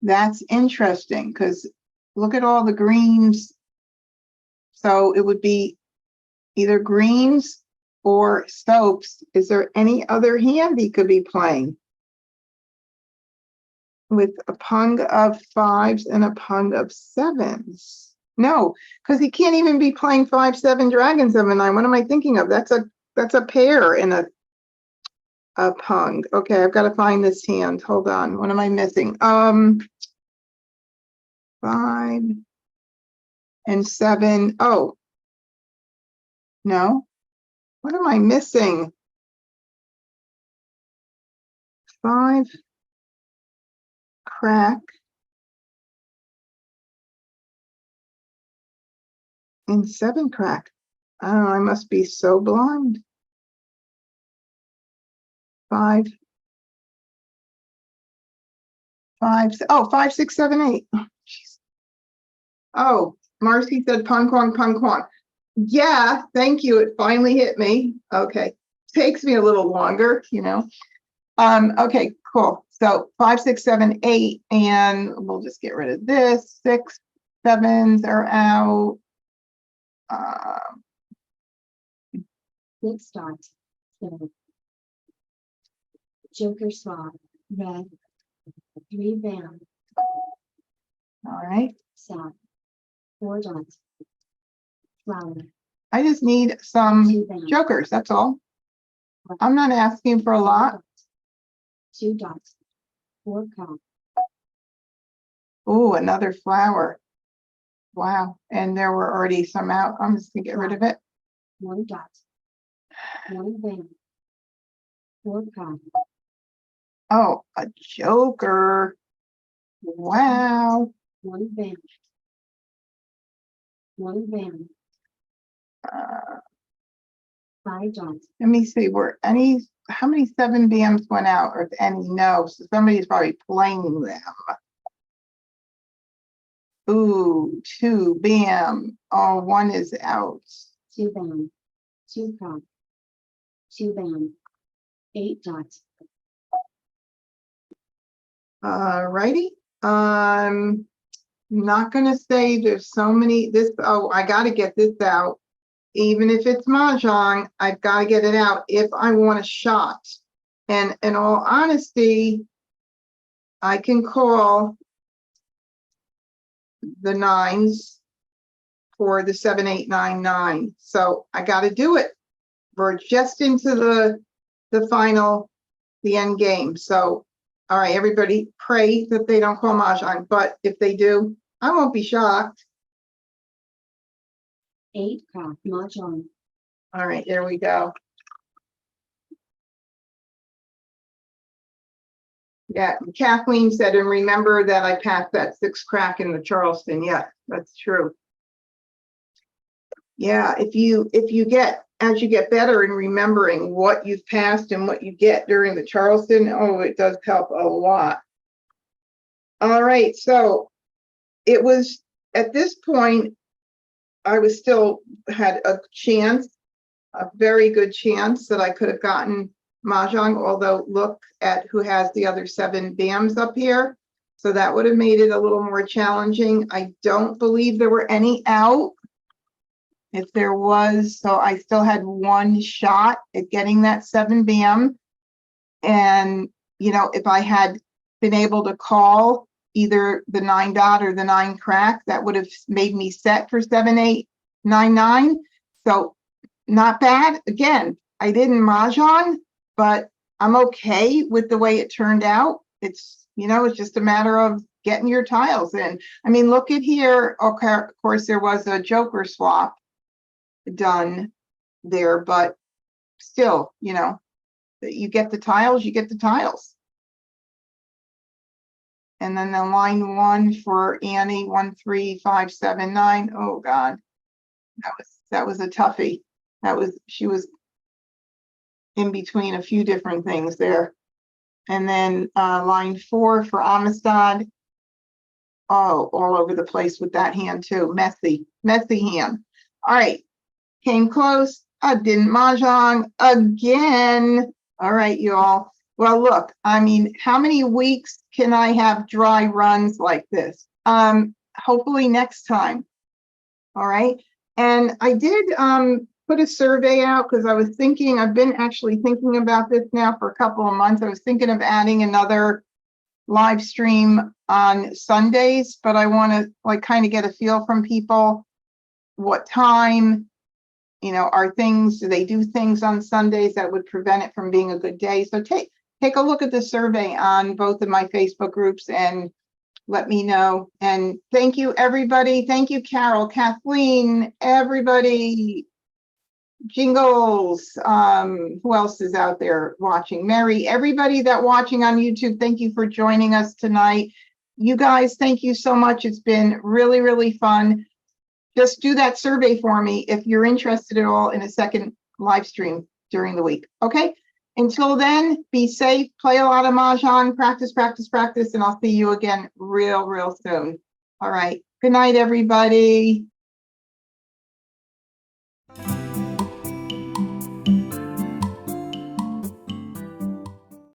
S1: That's interesting because look at all the greens. So it would be either greens or soaps. Is there any other hand he could be playing? With a pung of 5s and a pung of 7s. No, because he can't even be playing 5, 7 dragon, 7, 9. What am I thinking of? That's a pair in a pung. Okay, I've got to find this hand. Hold on. What am I missing? 5 and 7. Oh, no. What am I missing? 5 crack and 7 crack. I don't know. I must be so blind. 5, 5. Oh, 5, 6, 7, 8. Oh, jeez. Oh, Marcy said pung kwong, pung kwong. Yeah, thank you. It finally hit me. Okay. Takes me a little longer, you know. Okay, cool. So 5, 6, 7, 8, and we'll just get rid of this. 6, 7s are out.
S2: 6 dots. 7. Joker swap. Red. 3 bands.
S1: All right.
S2: South. 4 dots. Flower.
S1: I just need
S2: 2
S1: some
S2: bands.
S1: jokers. That's all. I'm not asking for a lot.
S2: 2 dots. 4 crack.
S1: Oh, another flower. Wow. And there were already some out. I'm just gonna get rid of it.
S2: 1 dot. 1 band. 4 crack.
S1: Oh, a joker. Wow.
S2: 1 band. 1 band. 5 dots.
S1: Let me see. How many 7 BMs went out, or if any? No. So somebody's probably playing them. Ooh, 2 BM. Oh, 1 is out.
S2: 2 band. 2 crack. 2 band. 8 dots.
S1: Righty. Not gonna say there's so many, oh, I gotta get this out. Even if it's Mahjong, I've gotta get it out if I want a shot. And in all honesty, I can call the nines for the 7, 8, 9, 9. So I gotta do it. We're just into the final, the end game. So, all right, everybody pray that they don't call Mahjong, but if they do, I won't be shocked.
S2: 8 crack Mah Jongg.
S1: All right, there we go. Yeah, Kathleen said, and remember that I passed that 6 crack in the Charleston. Yeah, that's true. Yeah, if you get, as you get better in remembering what you've passed and what you get during the Charleston, oh, it does help a lot. All right, so it was at this point, I was still had a chance, a very good chance that I could have gotten Mahjong, although look at who has the other 7 BAMs up here. So that would have made it a little more challenging. I don't believe there were any out. If there was, so I still had 1 shot at getting that 7 BAM. And, you know, if I had been able to call either the 9 dot or the 9 crack, that would have made me set for 7, 8, 9, 9. So not bad. Again, I didn't Mahjong, but I'm okay with the way it turned out. It's, you know, it's just a matter of getting your tiles in. I mean, look at here. Okay, of course, there was a joker swap done there, but still, you know, you get the tiles, you get the tiles. And then the line 1 for Annie, 1, 3, 5, 7, 9. Oh God, that was a toughie. She was in between a few different things there. And then line 4 for Amistad. Oh, all over the place with that hand too. Messy hand. All right, came close. I didn't Mahjong again. All right, y'all. Well, look, I mean, how many weeks can I have dry runs like this? Hopefully next time. All right. And I did put a survey out because I was thinking, I've been actually thinking about this now for a couple of months. I was thinking of adding another live stream on Sundays, but I want to like kind of get a feel from people. What time, you know, do they do things on Sundays that would prevent it from being a good day? So take a look at the survey on both of my Facebook groups and let me know. And thank you, everybody. Thank you, Carol, Kathleen, everybody. Jingles. Who else is out there watching? Mary, everybody that watching on YouTube, thank you for joining us tonight. You guys, thank you so much. It's been really, really fun. Just do that survey for me if you're interested at all in a second live stream during the week. Okay. Until then, be safe, play a lot of Mahjong, practice, practice, practice, and I'll see you again real, real soon. All right. Good night, everybody.